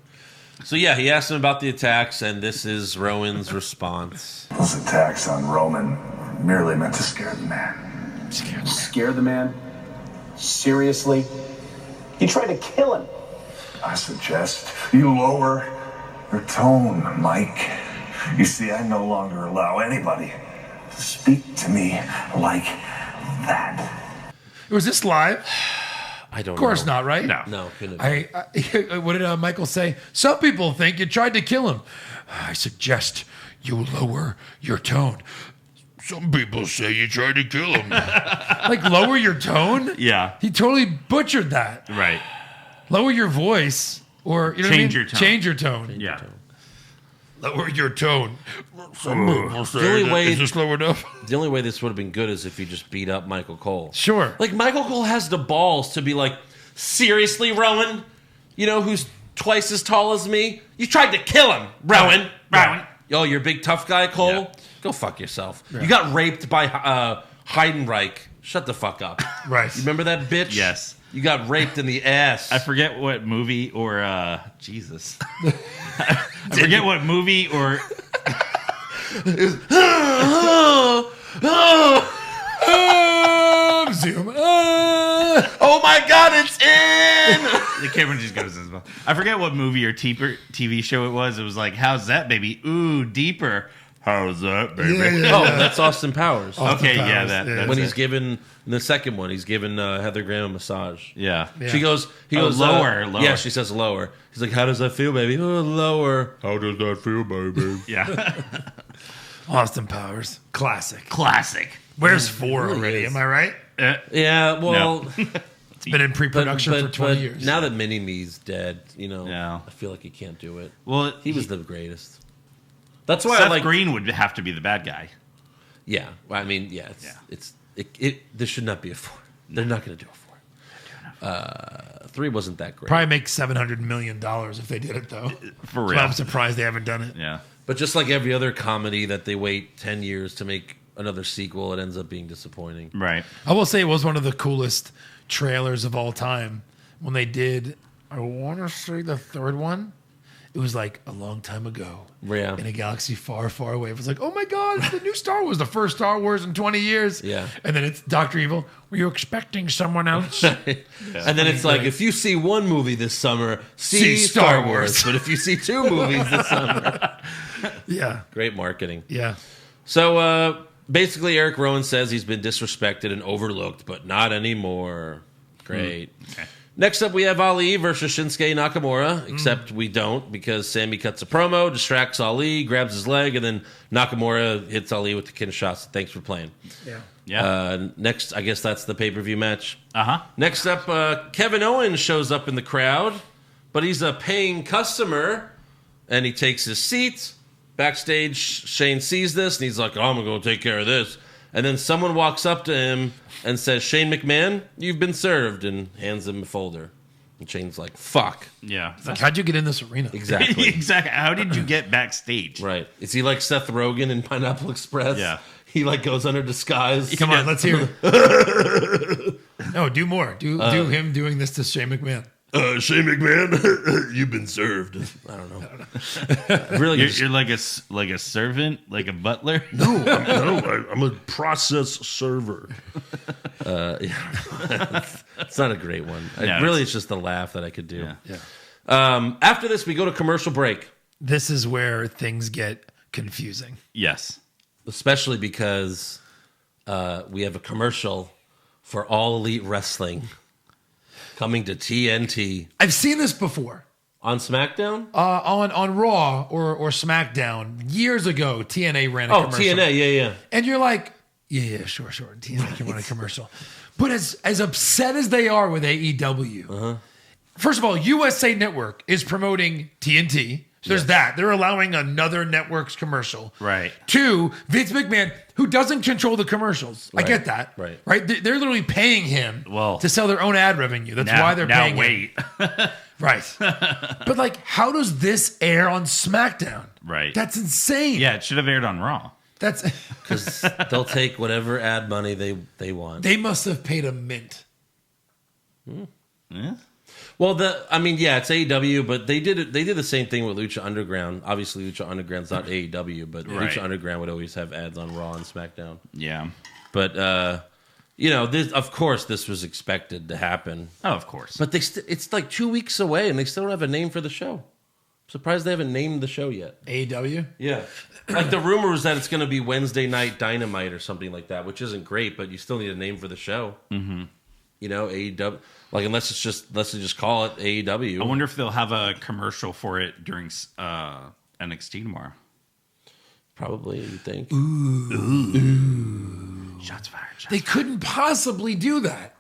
So yeah, he asked him about the attacks, and this is Rowan's response. Those attacks on Roman were merely meant to scare the man. Scare the man? Seriously? He tried to kill him. I suggest you lower your tone, Mike. You see, I no longer allow anybody to speak to me like that. Was this live? I don't know. Of course not, right? No, couldn't have been. What did Michael say? Some people think you tried to kill him. I suggest you lower your tone. Some people say you tried to kill him. Like, lower your tone? Yeah. He totally butchered that. Right. Lower your voice, or you know Change what I mean? your tone. Change your tone. Yeah. Lower your tone. Some people say The only that- way- is this low enough? The only way this would have been good is if you just beat up Michael Cole. Sure. Like, Michael Cole has the balls to be like, seriously, Rowan? You know who's twice as tall as me? You tried to kill him, Rowan. Rowan. Oh, you're a big tough guy, Cole? Yeah. Go fuck yourself. You got raped by Heidenreich. Shut the fuck up. Right. You remember that bitch? Yes. You got raped in the ass. I forget what movie or Jesus. I forget what movie or Zoom. Oh my god, it's in! the camera just goes as well. I forget what movie or TV show it was. It was like, how's that, baby? Ooh, deeper. How's that, baby? Oh, that's Austin Powers. Okay, yeah, Powers, that's When it. he's given the second one, he's given Heather Graham a massage. Yeah. He goes lower. Yeah, she says lower. He's like, how does that feel, baby? Oh, lower. How does that feel, baby? Yeah. Austin Powers. Classic. Classic. Where's 4 really already? is. Am I right? Yeah, well, It's been in pre-production for 20 years. now that Mini-Me's dead, you know, Yeah. I feel like he can't do it. Well, He was the greatest. That's why Seth I like. Green would have to be the bad guy. Yeah, well, I mean, yeah, this should not be a 4. They're not going to do a 4. 3 wasn't that great. Probably make $700 million if they did it, though. For So real. I'm surprised they haven't done it. Yeah. But just like every other comedy that they wait 10 years to make another sequel, it ends up being disappointing. Right. I will say it was one of the coolest trailers of all time when they did, I want to say the third one. It was like a long time ago Yeah. in a galaxy far, far away. It was like, oh my God, it's the new Star Wars, the first Star Wars in 20 years. Yeah. And then it's Dr. Evil. Were you expecting someone else? And then it's like, if you see one movie this summer, see Star Star Wars. Wars. But if you see 2 movies this summer, Yeah. great marketing. Yeah. So basically, Eric Rowan says he's been disrespected and overlooked, but not anymore. Great. Okay. Next up, we have Ali versus Shinsuke Nakamura, except we don't because Sammy cuts a promo, distracts Ali, grabs his leg, and then Nakamura hits Ali with the Kinshasa. Thanks for playing. Yeah. Yeah. Next, I guess that's the pay-per-view match. Uh-huh. Next up, Kevin Owens shows up in the crowd, but he's a paying customer, and he takes his seat. Backstage, Shane sees this, and he's like, oh, I'm going to go take care of this. And then someone walks up to him and says, Shane McMahon, you've been served, and hands him a folder. And Shane's like, fuck. Yeah. Like, how'd you get in this arena? Exactly. Exactly. How did you get backstage? Right. Is he like Seth Rogen in Pineapple Express? Yeah. He like goes under disguise. Come on, let's hear it. No, do more. Do him doing this to Shane McMahon. Shane McMahon, you've been served. I don't know. Really, You're like a servant, like a butler. I'm a process server. it's not a great one. No, Really, it's just a laugh that I could do. Yeah. After this, we go to commercial break, This is where things get confusing. Yes. especially because we have a commercial for All Elite Wrestling coming to TNT I've seen this before. on SmackDown. On Raw or SmackDown years ago. TNA ran a Oh, commercial. TNA, yeah. And you're like, yeah, sure. TNA can run a commercial. But as upset as they are with AEW, first of all, USA Network is promoting TNT. So there's that. They're allowing another network's commercial. Right. 2, Vince McMahon, who doesn't control the commercials. I get that. Right. They're literally paying him to sell their own ad revenue. That's why they're paying him. Right. But like, how does this air on SmackDown? Right. That's insane. Yeah, it should have aired on Raw. That's Because they'll take whatever ad money they want. They must have paid a mint. Yeah. Well, it's AEW, but they did the same thing with Lucha Underground. Obviously, Lucha Underground's not AEW, but Lucha Underground would always have ads on Raw and SmackDown. Yeah. But of course, this was expected to happen. Oh, of course. But it's like 2 weeks away, and they still don't have a name for the show. I'm surprised they haven't named the show yet. AEW? Yeah. Like the rumor was that it's going to be Wednesday Night Dynamite or something like that, which isn't great, but you still need a name for the show. Mm-hmm. AEW. Like unless they just call it AEW. I wonder if they'll have a commercial for it during NXT tomorrow. Probably, you think? Ooh. Shots fired. They couldn't possibly do that.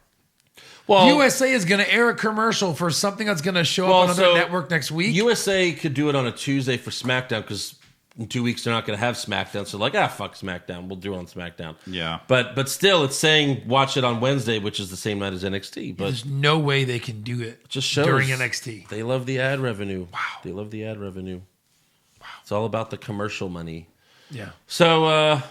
Well, USA is going to air a commercial for something that's going to show up on another network next week. USA could do it on a Tuesday for SmackDown because in 2 weeks they're not going to have SmackDown. So like, fuck SmackDown. We'll do it on SmackDown. Yeah. But still, it's saying watch it on Wednesday, which is the same night as NXT. But there's no way they can do it just shows during NXT. They love the ad revenue. Wow. They love the ad revenue. Wow. It's all about the commercial money. Yeah. So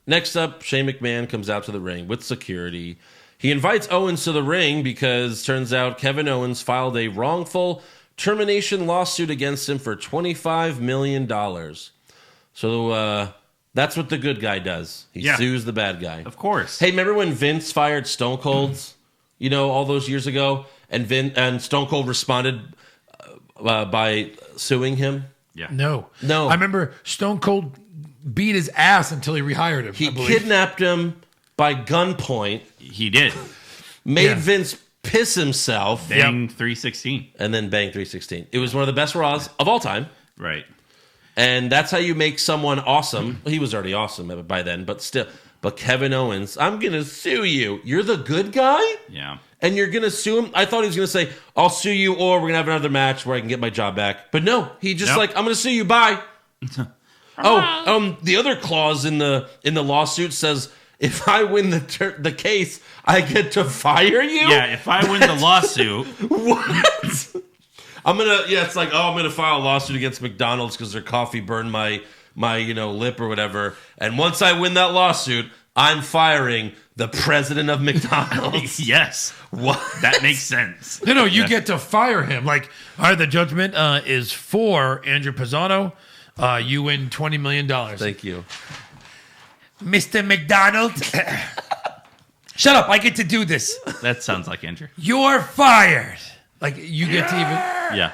next up, Shane McMahon comes out to the ring with security. He invites Owens to the ring because turns out Kevin Owens filed a wrongful termination lawsuit against him for $25 million. So that's what the good guy does. He sues the bad guy. Of course. Hey, remember when Vince fired Stone Cold, all those years ago? And Stone Cold responded by suing him? Yeah. No. No. I remember Stone Cold beat his ass until he rehired him. He kidnapped him by gunpoint. He did. Made Vince piss himself. Bang 316. And then bang 316. It was one of the best Raws of all time. Right. And that's how you make someone awesome. He was already awesome by then, but still. But Kevin Owens, I'm going to sue you. You're the good guy? Yeah. And you're going to sue him? I thought he was going to say, I'll sue you or we're going to have another match where I can get my job back. But no, he just I'm going to sue you. Bye. The other clause in the lawsuit says if I win the case, I get to fire you? Yeah, if I win the lawsuit. What? I'm gonna file a lawsuit against McDonald's because their coffee burned my lip or whatever. And once I win that lawsuit, I'm firing the president of McDonald's. Yes. What? That makes sense. No, you get to fire him. Like, all right, the judgment is for Andrew Pisano. You win $20 million. Thank you. Mr. McDonald. Shut up. I get to do this. That sounds like Andrew. You're fired. Like, you get to even... Yeah.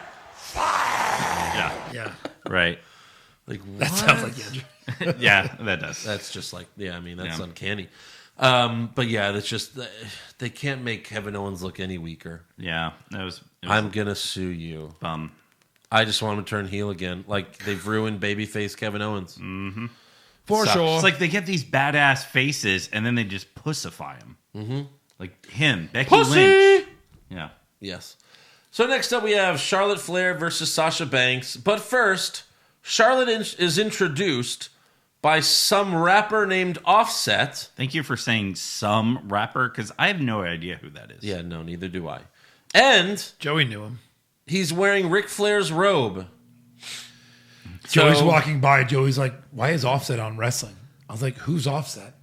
Yeah. Right. Like, that sounds like Andrew. Yeah, that does. That's just like, that's uncanny. But yeah, that's just, they can't make Kevin Owens look any weaker. Yeah. It was I'm going to sue you. I just want him to turn heel again. Like, they've ruined babyface Kevin Owens. Mm-hmm. For sure. It's like they get these badass faces and then they just pussify them. Mm-hmm. Like him, Becky Pussy! Lynch. Yeah. Yes. So next up we have Charlotte Flair versus Sasha Banks. But first, Charlotte is introduced by some rapper named Offset. Thank you for saying some rapper, because I have no idea who that is. Yeah, no, neither do I. And Joey knew him. He's wearing Ric Flair's robe. Joey's walking by. Joey's like, why is Offset on wrestling? I was like, who's Offset?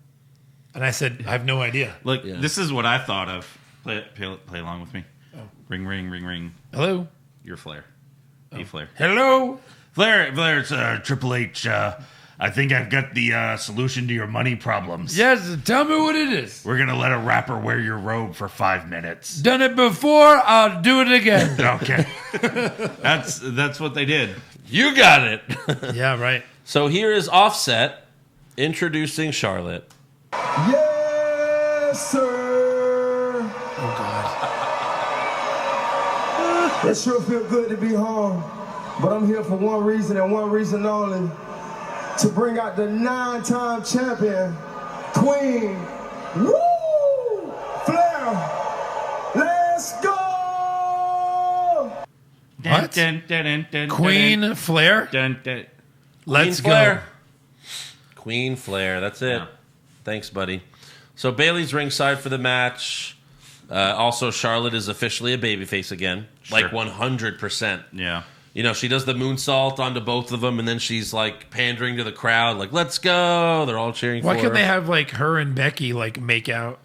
And I said, I have no idea. Look, this is what I thought of. Play along with me. Oh. Ring, ring, ring, ring. Hello? You're Flair. Hey, Flair. Hello? Flair, it's Triple H. I think I've got the solution to your money problems. Yes, tell me what it is. We're going to let a rapper wear your robe for 5 minutes. Done it before, I'll do it again. Okay. That's what they did. You got it. Yeah, right. So here is Offset introducing Charlotte. Yes, sir. Oh, God. It sure feel good to be home. But I'm here for one reason and one reason only. To bring out the 9-time champion, Queen, woo, Flair. Let's go. What? Dun, dun, dun, dun, Queen Flair. dun, dun. Let's Queen Flair. go. Queen Flair. That's it. Yeah. Thanks, buddy. So Bayley's ringside for the match. Also, Charlotte is officially a babyface again. Sure. Like 100%. Yeah. You know, she does the moonsault onto both of them, and then she's like pandering to the crowd, like, let's go. They're all cheering Why for couldn't her. they have like her and Becky like make out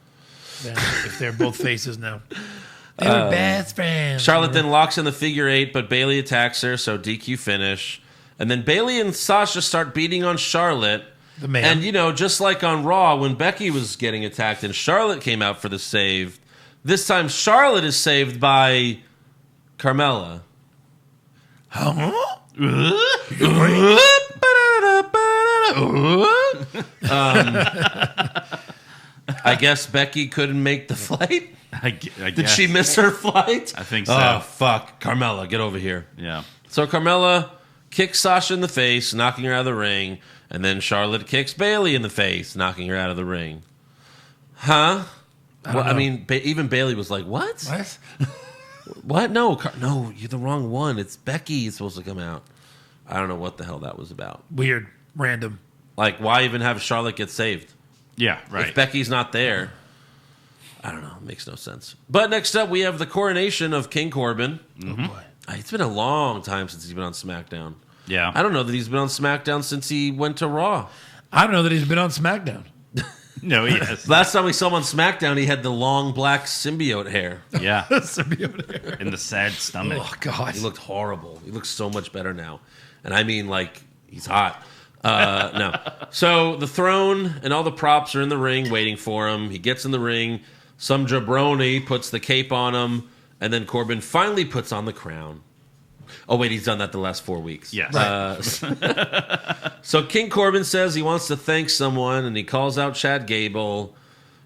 then, if they're both faces now? They were best friends. Charlotte then locks in the figure 8, but Bayley attacks her, so DQ finish. And then Bayley and Sasha start beating on Charlotte. The man. And, you know, just like on Raw, when Becky was getting attacked and Charlotte came out for the save, this time Charlotte is saved by Carmella. I guess Becky couldn't make the flight. I Did guess. she miss her flight? I think so. Oh, fuck. Carmella, get over here. Yeah. So Carmella kicks Sasha in the face, knocking her out of the ring. And then Charlotte kicks Bayley in the face, knocking her out of the ring. Huh? I mean, even Bayley was like, what? What? What? No, no, you're the wrong one. It's Becky is supposed to come out. I don't know what the hell that was about. Weird. Random. Like, why even have Charlotte get saved? Yeah, right. If Becky's not there, I don't know. It makes no sense. But next up, we have the coronation of King Corbin. Oh boy. It's been a long time since he's been on SmackDown. Yeah. I don't know that he's been on SmackDown since he went to Raw. I don't know that he's been on SmackDown. No, he has. Last time we saw him on SmackDown, he had the long black symbiote hair. Yeah. Symbiote hair. In the sad stomach. Oh God. He looked horrible. He looks so much better now. And I mean, like, he's hot. No. So the throne and all the props are in the ring waiting for him. He gets in the ring. Some jabroni puts the cape on him. And then Corbin finally puts on the crown. Oh, wait, he's done that the last 4 weeks. Yes. So King Corbin says he wants to thank someone, and he calls out Chad Gable.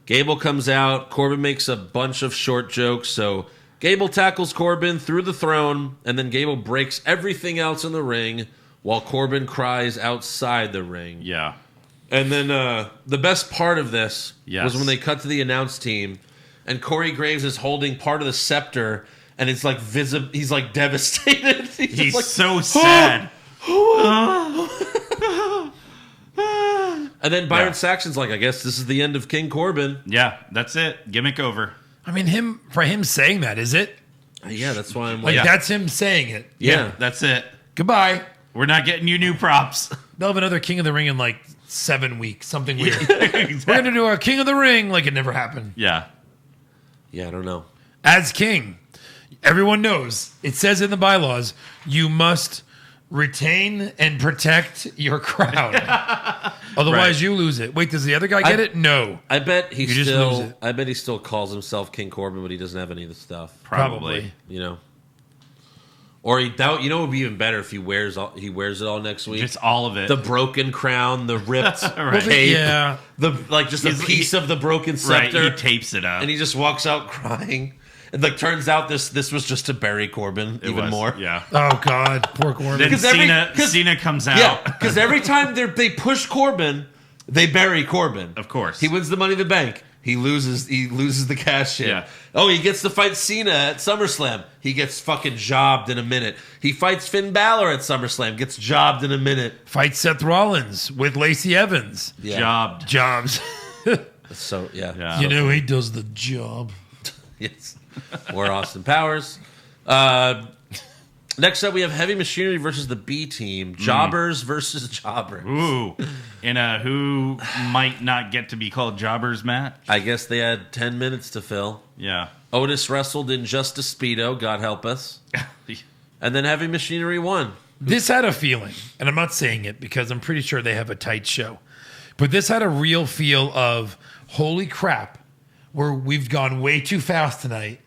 Gable comes out. Corbin makes a bunch of short jokes. So Gable tackles Corbin through the throne, and then Gable breaks everything else in the ring while Corbin cries outside the ring. Yeah. And then the best part of this Yes. was when they cut to the announce team, and Corey Graves is holding part of the scepter, and it's like visible. He's like devastated. He's like, so sad. And then Byron Yeah. Saxon's like, I guess this is the end of King Corbin. Yeah, that's it. Gimmick over. I mean, him saying that, is it? Yeah, that's why I'm Like like, that's him saying it. yeah. That's it. Goodbye. We're not getting you new props. They'll have another King of the Ring in like 7 weeks. Something weird. We're gonna do our King of the Ring like it never happened. Yeah. Yeah, I don't know. As king, everyone knows it says in the bylaws you must retain and protect your crown. Otherwise, Right. you lose it. Wait, does the other guy get it? No. I bet he You just lose still. it. I bet he still calls himself King Corbin, but he doesn't have any of the stuff. Probably. You know. Or he doubt. You know, it would be even better if he wears it all next week. Just all of it. The broken crown, the ripped Right. cape, Yeah. the like just a piece of the broken right. scepter, He tapes it up. and he just walks out crying. And like, turns out this was just to bury Corbin It even was, more. Yeah. Oh God, poor Corbin. Then 'Cause Cena comes out. Yeah, because every time they push Corbin, they bury Corbin. Of course. He wins the Money in the Bank. He loses the cash in. Yeah. Oh, he gets to fight Cena at SummerSlam. He gets fucking jobbed in a minute. He fights Finn Balor at SummerSlam. Gets jobbed in a minute. Fight Seth Rollins with Lacey Evans. Yeah. Jobbed. Jobs. So yeah. Yeah. You know he does the job. Yes. Or Austin Powers. Next up, we have Heavy Machinery versus the B Team. Jobbers versus Jobbers. Ooh. In a who might not get to be called Jobbers match. I guess they had 10 minutes to fill. Yeah. Otis wrestled in just a Speedo, God help us. And then Heavy Machinery won. This had a feeling, and I'm not saying it because I'm pretty sure they have a tight show, but this had a real feel of, holy crap, we've gone way too fast tonight.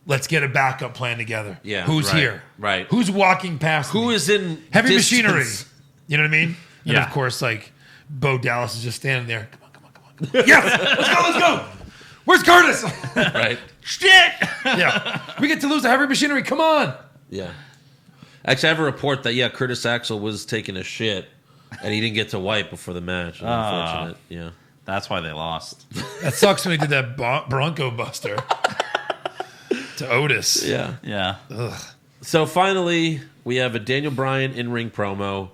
Let's get a backup plan together. Yeah, Who's right, here? right. Who's walking past Who me? is in Heavy distance? Machinery. You know what I mean? And Yeah. of course, like, Bo Dallas is just standing there. Come on. Yes! Let's go! Where's Curtis? Right. Shit! Yeah. We get to lose to Heavy Machinery. Come on. Yeah. Actually, I have a report that, yeah, Curtis Axel was taking a shit, and he didn't get to wipe before the match. Unfortunate. Yeah. That's why they lost. That sucks when he did that Bronco Buster to Otis. Yeah. Yeah. So finally, we have a Daniel Bryan in-ring promo.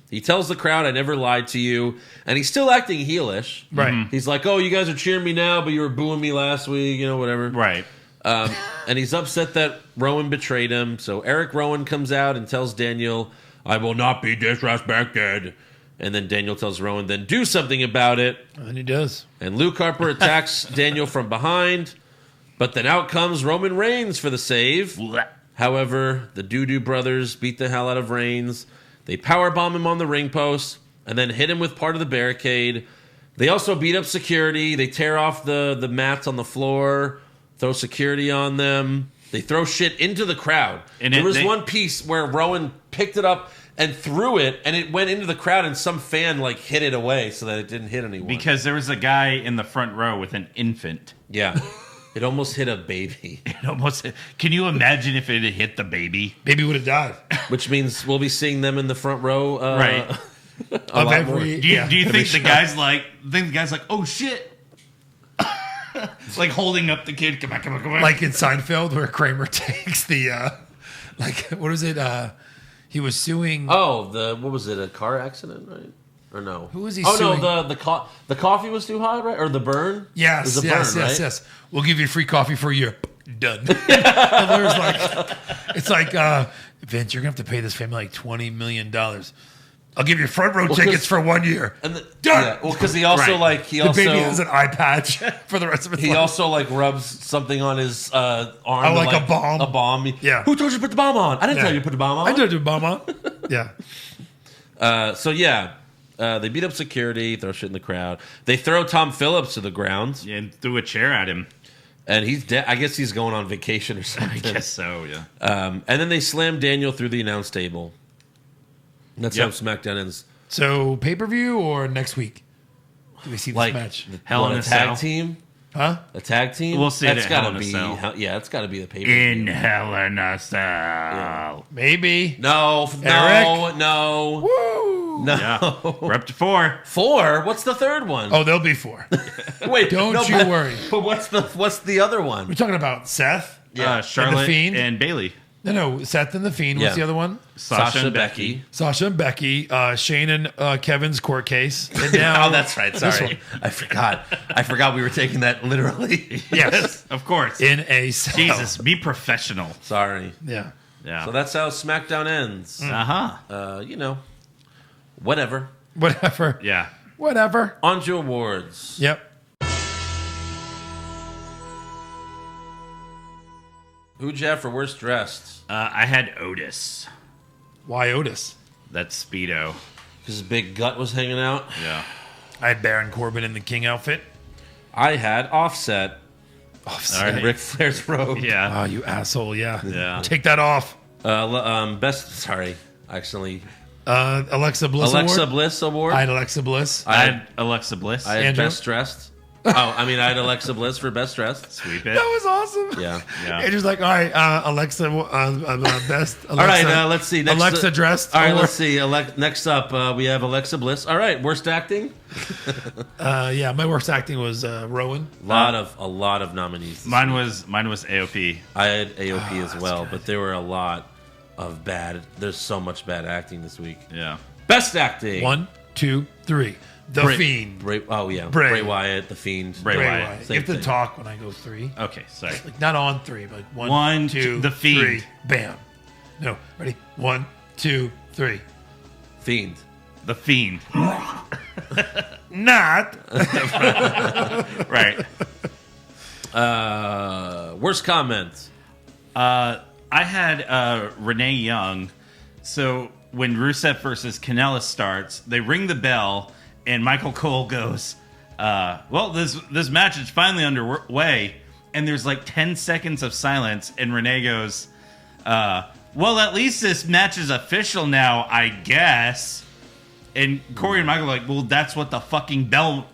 He tells the crowd, I never lied to you. And he's still acting heelish. Right. Mm-hmm. He's like, oh, you guys are cheering me now, but you were booing me last week, whatever. Right. And he's upset that Rowan betrayed him. So Eric Rowan comes out and tells Daniel, I will not be disrespected. And then Daniel tells Rowan, then do something about it. And he does. And Luke Harper attacks Daniel from behind. But then out comes Roman Reigns for the save. However, the Doo-Doo brothers beat the hell out of Reigns. They powerbomb him on the ring post and then hit him with part of the barricade. They also beat up security. They tear off the mats on the floor, throw security on them. They throw shit into the crowd. And there was one piece where Rowan picked it up and threw it, and it went into the crowd, and some fan hit it away so that it didn't hit anyone. Because there was a guy in the front row with an infant. Yeah. It almost hit a baby. Can you imagine if it had hit the baby? Baby would have died. Which means we'll be seeing them in the front row. Right. A lot more. Do you think the guy's like, oh shit? Like holding up the kid. Come on. Like in Seinfeld where Kramer takes the, what is it? He was suing. Oh, what was it? A car accident, right? Or no? Who was he suing? suing? No, the coffee was too hot, right? Or the burn? Yes, it was a burn, right? yes. We'll give you free coffee for a year. Done. And Blair's like, Vince, you're gonna have to pay this family $20 million. I'll give you front row tickets for 1 year. And Done. Yeah, well, because he also the baby has an eye patch for the rest of its life. He also rubs something on his arm. Oh, like a bomb. A bomb. Yeah. Who told you to put the bomb on? I didn't tell you to put the bomb on. I didn't do bomb on. Yeah. They beat up security, throw shit in the crowd. They throw Tom Phillips to the ground. Yeah, and threw a chair at him. And he's dead. I guess he's going on vacation or something. I guess so, yeah. And then they slam Daniel through the announce table. And that's how SmackDown ends. So pay-per-view or next week? Do we see this match? Hell in a tag Cell? team? Huh? A tag team? We'll see it That's at Hell gotta in a be. Cell. Yeah, it's got to be the pay-per-view. In Hell in a Cell. Yeah. Maybe. No. Eric? No. Woo! No. Yeah. We're up to 4. 4? What's the third one? Oh, there'll be 4. Wait. Don't you worry. But what's the other one? We're talking about Seth. Charlotte Fiend? and Bayley. No, Seth and the Fiend. What's the other one? Sasha and Becky. Sasha and Becky. Shane and Kevin's court case. And now Oh, that's right. Sorry. I forgot we were taking that literally. Yes. Of course. In a cell. Jesus, be professional. Sorry. Yeah. Yeah. So that's how SmackDown ends. Uh-huh. Whatever. Whatever. Yeah. Whatever. On to awards. Yep. Who'd you have for worst dressed? I had Otis. Why Otis? That's Speedo. Because his big gut was hanging out. Yeah. I had Baron Corbin in the King outfit. I had Offset. Offset. And Ric Flair's robe. Yeah. Oh, you asshole. Yeah. Yeah. Take that off. Actually. Alexa Bliss Alexa award? Bliss award. I had Alexa Bliss. I had Alexa Bliss. I had Andrew? Best Dressed. I had Alexa Bliss for Best Dressed. Sweep it. That was awesome. Yeah. Yeah. Andrew's like, all right, Alexa, best. Alexa, All right, let's see. Next Alexa dressed. All right, award. let's see. Next up, we have Alexa Bliss. All right, worst acting. Yeah, my worst acting was Rowan. A lot of nominees. Mine was AOP. I had AOP as well, but there were a lot of bad. There's so much bad acting this week. Yeah. Best acting. 1, 2, 3. The Fiend. Bray Bray. Wyatt, The Fiend. Bray Wyatt. You Same have to thing. talk when I go 3. Okay, sorry. Like not on 3, but 1, One, 2, The Fiend. 3. Bam. No, ready? 1, 2, 3. Fiend. The Fiend. Not. Right. Worst comment. I had Renee Young. So when Rusev versus Kanellis starts, they ring the bell, and Michael Cole goes, well, this match is finally underway. And there's like 10 seconds of silence, and Renee goes, well, at least this match is official now, I guess. And Corey and Michael are like, well, that's what the fucking bell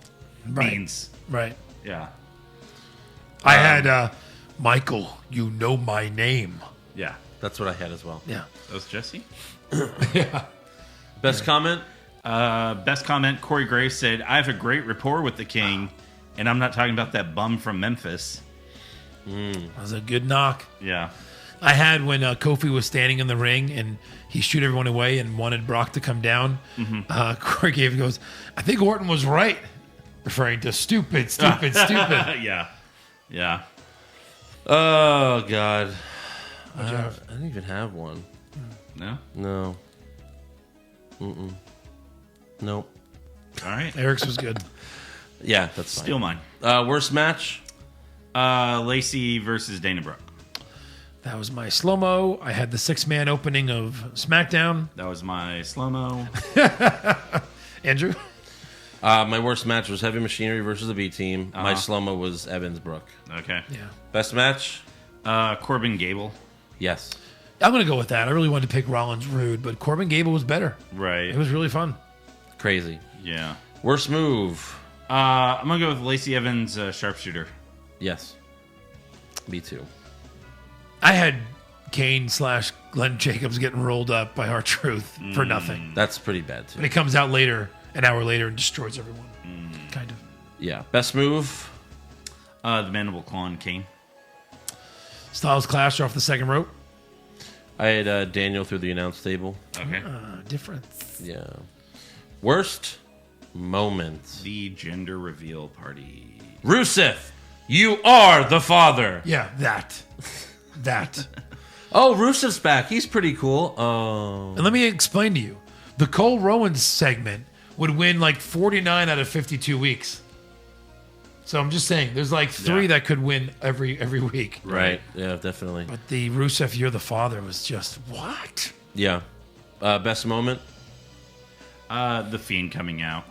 means. Right. Yeah. I had Michael, you know my name. Yeah. That's what I had as well. Yeah. That was Jesse? Yeah. Best comment. Best comment, Corey Graves said, I have a great rapport with the King, and I'm not talking about that bum from Memphis. That was a good knock. Yeah. I had when Kofi was standing in the ring and he shooed everyone away and wanted Brock to come down. Corey Gave goes, I think Orton was right, referring to stupid. Yeah. Oh, God. I don't even have one. No? No. Nope. All right. Eric's was good. Yeah, that's fine. Steal mine. Worst match? Lacey versus Dana Brooke. That was my slow-mo. I had the 6-man opening of SmackDown. That was my slow-mo. Andrew? My worst match was Heavy Machinery versus the B-Team. My slow-mo was Evans Brooke. Okay. Yeah. Best match? Corbin Gable. Yes. I'm going to go with that. I really wanted to pick Rollins Roode, but Corbin Gable was better. Right. It was really fun. Crazy. Yeah. Worst move? I'm going to go with Lacey Evans, sharpshooter. Yes. Me too. I had Kane / Glen Jacobs getting rolled up by R-Truth for nothing. That's pretty bad too. But it comes out later, an hour later, and destroys everyone. Kind of. Yeah. Best move? The Mandible Claw on Kane. Styles Clash off the second rope. I had Daniel through the announce table. Okay. Difference. Yeah. Worst moment? The gender reveal party. Rusev, you are the father. Yeah, that. Oh, Rusev's back. He's pretty cool. Oh. And let me explain to you. The Cole Rowans segment would win like 49 out of 52 weeks. So I'm just saying, there's like 3 that could win every week. Right. Yeah, definitely. But the Rusev, you're the father was just, what? Yeah. Best moment? The Fiend coming out.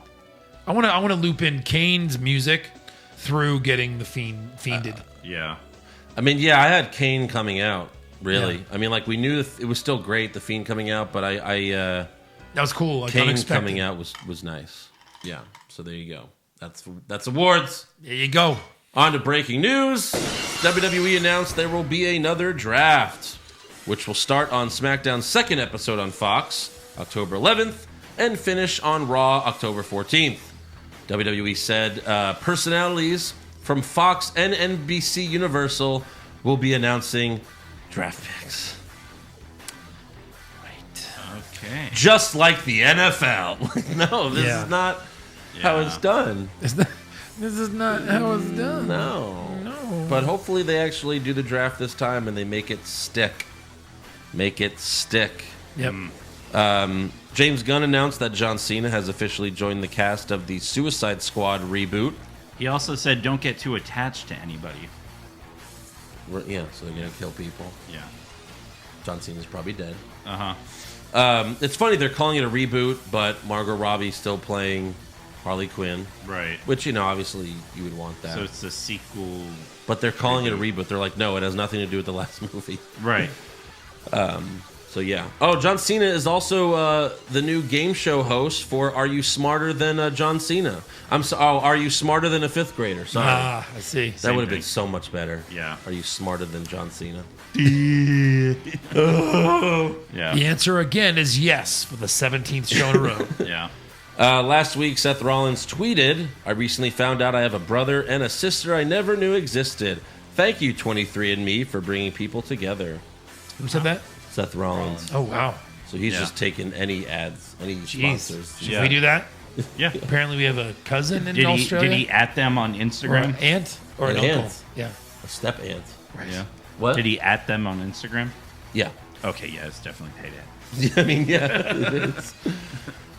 I want to loop in Kane's music through getting the Fiended. Yeah. I mean, yeah, I had Kane coming out, really. Yeah. I mean, like, we knew it was still great, the Fiend coming out, but that was cool. Like, Kane unexpected. coming out was nice. Yeah, so there you go. That's awards. There you go. On to breaking news. WWE announced there will be another draft, which will start on SmackDown's second episode on Fox, October 11th, and finish on Raw, October 14th. WWE said personalities from Fox and NBC Universal will be announcing draft picks. Okay. Just like the NFL. No, this is not how it's done. This is not how it's done. No. But hopefully they actually do the draft this time and they make it stick. Yep. James Gunn announced that John Cena has officially joined the cast of the Suicide Squad reboot. He also said don't get too attached to anybody. Yeah, so they're going to kill people. Yeah. John Cena's probably dead. Uh-huh. It's funny, they're calling it a reboot, but Margot Robbie's still playing Harley Quinn. Right. Which, obviously you would want that. So it's a sequel. But they're calling it a reboot. They're like, no, it has nothing to do with the last movie. Right. So, yeah. Oh, John Cena is also the new game show host for Are You Smarter Than John Cena? Are You Smarter Than a Fifth Grader? Sorry. I see. That would have been so much better. Yeah. Are You Smarter Than John Cena? Yeah. The answer again is yes for the 17th show in a row. Yeah. Last week, Seth Rollins tweeted, I recently found out I have a brother and a sister I never knew existed. Thank you, 23andMe, for bringing people together. Who said that? Seth Rollins. Oh, wow. So he's just taking any ads, any sponsors. Should we do that? Yeah. Apparently we have a cousin in Australia. Did he at them on Or Instagram? an aunt? Or an An uncle? aunt. Yeah. A step aunt. Right. Yeah. What? Did he at them on Instagram? Yeah. Okay, yeah, it's definitely paid ad. I mean, yeah, it is.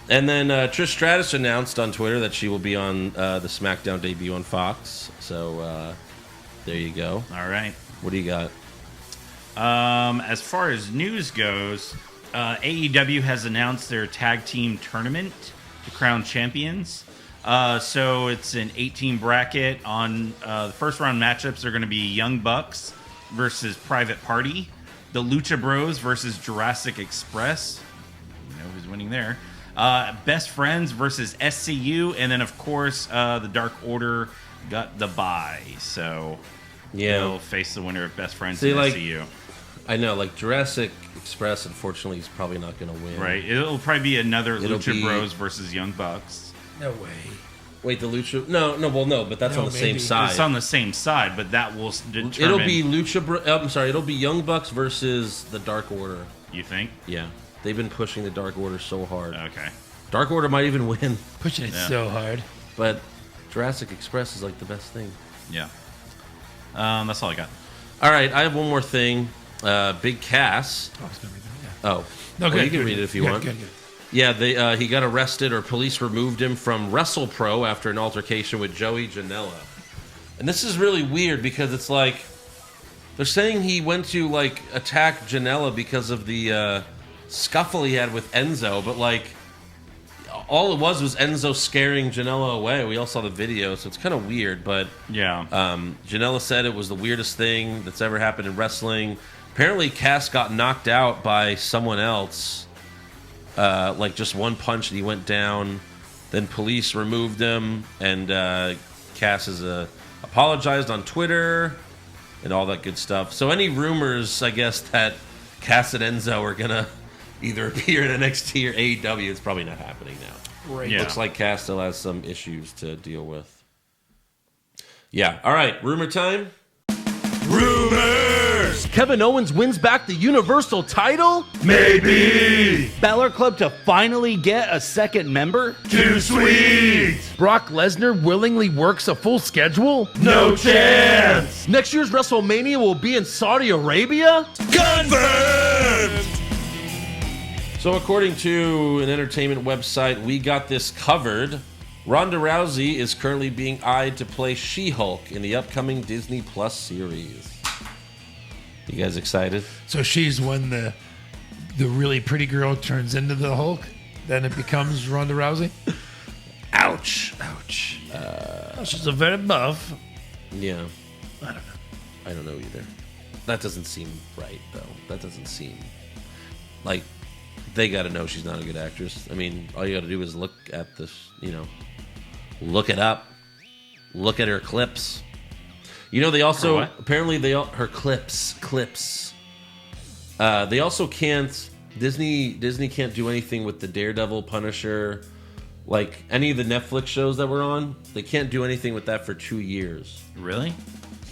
And then Trish Stratus announced on Twitter that she will be on the SmackDown debut on Fox. So there you go. All right. What do you got? As far as news goes, AEW has announced their tag team tournament to crown champions. So it's an 18 bracket. On the first round matchups are going to be Young Bucks versus Private Party, the Lucha Bros versus Jurassic Express. You know who's winning there. Best Friends versus SCU, and then of course the Dark Order got the bye. So they'll face the winner of Best Friends and SCU. I know, like Jurassic Express, unfortunately, is probably not going to win. Right. It'll probably be another Lucha Bros versus Young Bucks. No way. Wait, the Lucha... No, but that's on the same side. It's on the same side, but that will determine... It'll be it'll be Young Bucks versus the Dark Order. You think? Yeah. They've been pushing the Dark Order so hard. Okay. Dark Order might even win. Pushing it so hard. But Jurassic Express is like the best thing. Yeah. That's all I got. All right, I have one more thing. Big Cass. Oh, I was going to read that, yeah. Oh. No, well, you can read it if you want. Good. Yeah, he got arrested, or police removed him from WrestlePro after an altercation with Joey Janela. And this is really weird because it's like they're saying he went to like attack Janela because of the scuffle he had with Enzo, but like all it was Enzo scaring Janela away. We all saw the video, so it's kind of weird. But yeah, Janela said it was the weirdest thing that's ever happened in wrestling. Apparently, Cass got knocked out by someone else. Like just one punch and he went down. Then police removed him, and Cass has apologized on Twitter and all that good stuff. So any rumors, I guess, that Cass and Enzo are gonna either appear in NXT or AEW, it's probably not happening now. Right. Yeah. Looks like Cass still has some issues to deal with. Yeah. All right. Rumor time. Rumors! Kevin Owens wins back the Universal title? Maybe! Balor Club to finally get a second member? Too sweet! Brock Lesnar willingly works a full schedule? No chance! Next year's WrestleMania will be in Saudi Arabia? Confirmed! So according to an entertainment website, We Got This Covered, Ronda Rousey is currently being eyed to play She-Hulk in the upcoming Disney Plus series. You guys excited? So she's when the really pretty girl turns into the Hulk, then it becomes Ronda Rousey? Ouch. She's a very buff. Yeah. I don't know either. That doesn't seem right, though. That doesn't seem... Like, they got to know she's not a good actress. I mean, all you got to do is look at this, look it up. Look at her clips. They also... Apparently, her clips. They also can't... Disney can't do anything with the Daredevil, Punisher, like any of the Netflix shows that we're on. They can't do anything with that for 2 years. Really?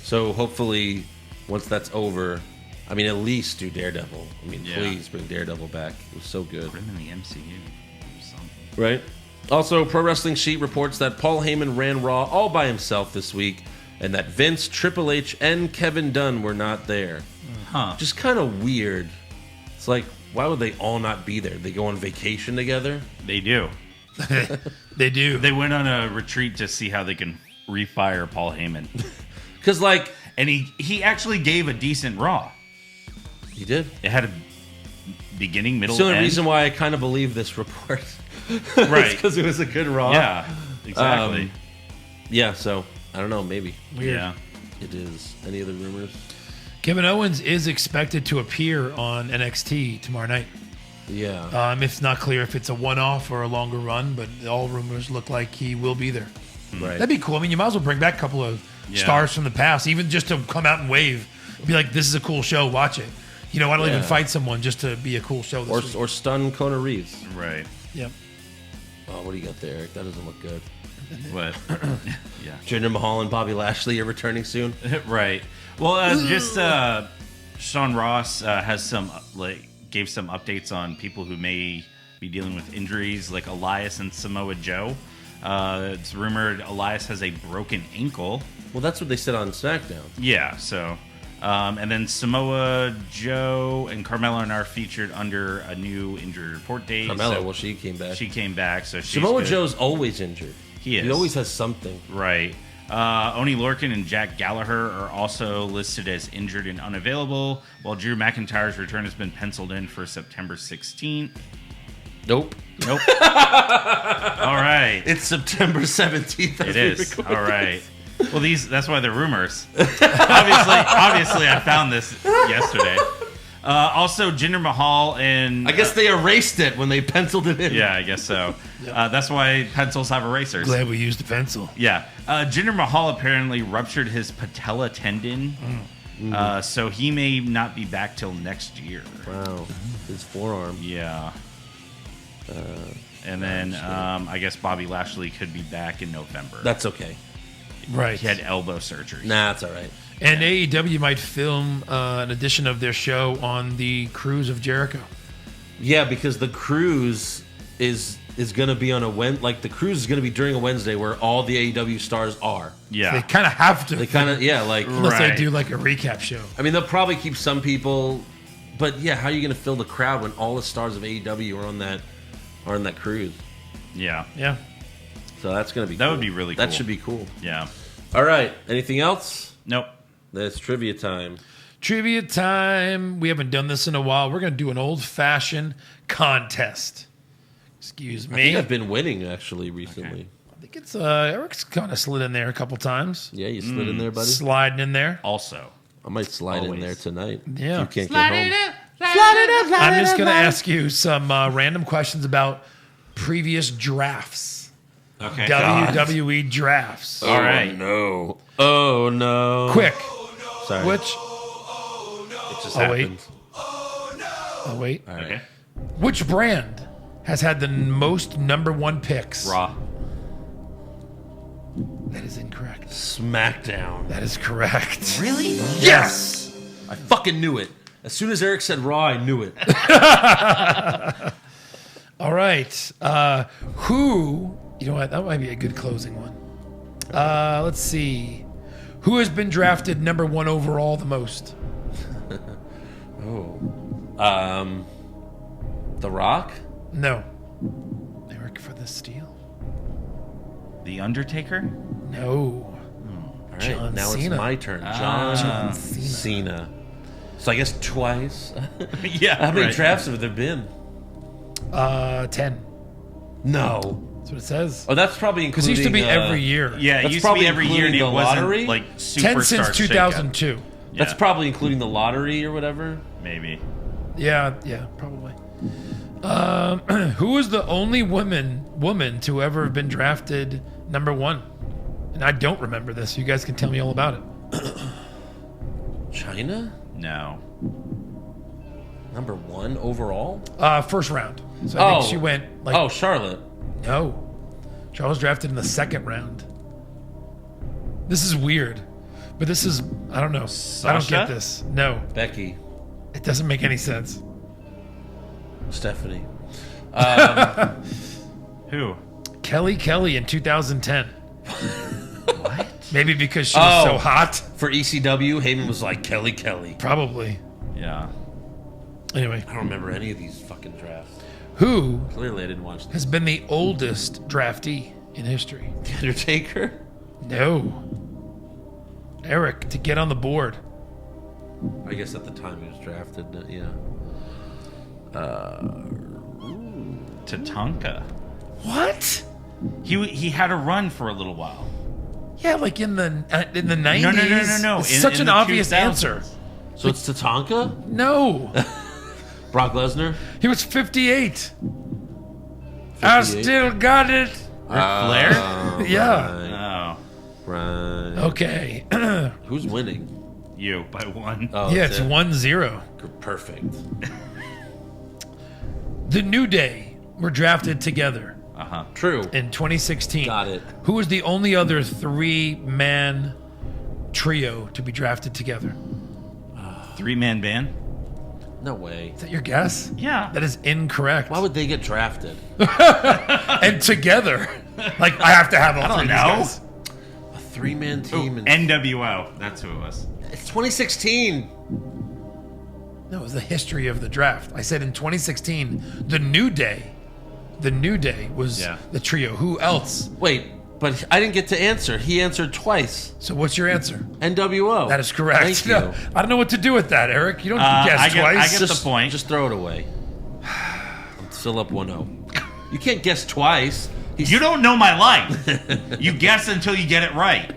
So hopefully, once that's over, at least do Daredevil. Please bring Daredevil back. It was so good. Put him in the MCU or something. Right? Also, Pro Wrestling Sheet reports that Paul Heyman ran Raw all by himself this week, and that Vince, Triple H, and Kevin Dunn were not there. Huh. Just kind of weird. It's like, why would they all not be there? They go on vacation together? They do. They do. They went on a retreat to see how they can refire Paul Heyman. Because, and he actually gave a decent Raw. He did? It had a beginning, middle, It's the only end. reason why I kind of believe this report. Right. Because it was a good Raw. Yeah, exactly. Yeah, so, I don't know, maybe. Weird. Yeah. It is. Any other rumors? Kevin Owens is expected to appear on NXT tomorrow night. Yeah. It's not clear if it's a one-off or a longer run, but all rumors look like he will be there. Right. That'd be cool. You might as well bring back a couple of stars from the past, even just to come out and wave. Be like, this is a cool show, watch it. I don't even fight someone just to be a cool show this week. Or stun Kona Reeves. Right. Yep. Oh, what do you got there, Eric? That doesn't look good. What? Yeah. Jinder Mahal and Bobby Lashley are returning soon. Right. Well, Sean Ross has gave some updates on people who may be dealing with injuries, like Elias and Samoa Joe. It's rumored Elias has a broken ankle. Well, that's what they said on SmackDown. Yeah. So, and then Samoa Joe and Carmella are featured under a new injury report date. Carmella, she came back. She came back, so she's Samoa good. Joe's always injured. He is. He always has something. Right. Oni Lorcan and Jack Gallagher are also listed as injured and unavailable, while Drew McIntyre's return has been penciled in for September 16th. Nope. All right. It's September 17th. It is. All right. Well, that's why they're rumors. Obviously, I found this yesterday. Also, Jinder Mahal and... I guess they erased it when they penciled it in. Yeah, I guess so. That's why pencils have erasers. Glad we used the pencil. Yeah. Jinder Mahal apparently ruptured his patella tendon, so he may not be back till next year. Wow. His forearm. Yeah. And then I guess Bobby Lashley could be back in November. That's okay. Right. He had elbow surgery. Nah, that's all right. And AEW might film an edition of their show on the Cruise of Jericho. Yeah, because the cruise is going to be on the cruise is going to be during a Wednesday where all the AEW stars are. Yeah. They kind of have to. They kind of, unless they do like a recap show. I mean, they'll probably keep some people, but yeah, how are you going to fill the crowd when all the stars of AEW are on that cruise? Yeah. Yeah. So that's going to be That cool. would be really cool. That should be cool. Yeah. All right. Anything else? Nope. That's trivia time. Trivia time. We haven't done this in a while. We're going to do an old-fashioned contest. Excuse me. I think I've been winning actually recently. I think it's Eric's kind of slid in there a couple times. Yeah, you slid in there, buddy. Sliding in there. Also, I might slide in Always. there tonight. Yeah. If you can't get home. I'm just going to ask you some random questions about previous drafts. okay. WWE drafts. All right. No. Oh no. Quick. Sorry. Which? It just Oh, wait. happened. Oh, wait. All right. Okay. Which brand has had the most #1 picks? Raw. That is incorrect. SmackDown. That is correct. Really? Yes. I fucking knew it. As soon as Eric said Raw, I knew it. All right. Who? You know what? That might be a good closing one. Let's see. Who has been drafted #1 overall the most? The Rock? No. Eric for the steal. The Undertaker? No. All right, John now Cena. it's my turn. John Cena. Cena. So I guess twice. Yeah. How many right. drafts have there been? 10. No. That's what it says. Oh, that's probably Because including... it used to be every year. Yeah, it That's used to be probably every year, and it including the wasn't lottery? like superstar 10 since shakeup. 2002. That's Yeah. probably including the lottery or whatever. Maybe. Yeah, probably. Who is the only woman to ever have been drafted #1? And I don't remember this. You guys can tell me all about it. China? No. #1 overall? First round. So I think she went like Charlotte. no. Charles drafted in the second round. This is weird, but this is I don't know. I don't Sasha? get this. No, Becky. it doesn't make any sense. Stephanie. Who? Kelly in 2010. What? Maybe because she was so hot. For ECW, Heyman was like, Kelly. Probably. Yeah. Anyway, I don't remember any of these fucking drafts. who Clearly I didn't watch this. has been the oldest draftee in history? The Undertaker? No. Eric, to get on the board. I guess at the time he was drafted, yeah. Tatanka. What? He had a run for a little while. Yeah, like in the 90s. No. It's In- such in an the obvious 2000s. answer. So it's Tatanka? No. Brock Lesnar? He was 58. I still got it. Flair? Yeah. Oh. Right. Okay. Who's winning? You by one. Oh, Yeah, that's it's it. 1-0. Perfect. The New Day were drafted together Uh-huh. True. in 2016. Got it. Who was the only other 3-man trio to be drafted together? 3-man band? No way. Is that your guess? Yeah. That is incorrect. Why would they get drafted? And together. Like, I have to have all three of these know. guys. A 3-man team. Ooh, in NWO. That's who it was. It's 2016. No, it was the history of the draft. I said in 2016, the New Day was Yeah. the trio. Who else? Wait, but I didn't get to answer. He answered twice. So what's your answer? NWO. That is correct. Thank No, you. I don't know what to do with that, Eric. You don't guess I get twice. the point. Just throw it away. I'm still up 1-0. You can't guess twice. You don't know my life. You guess until you get it right.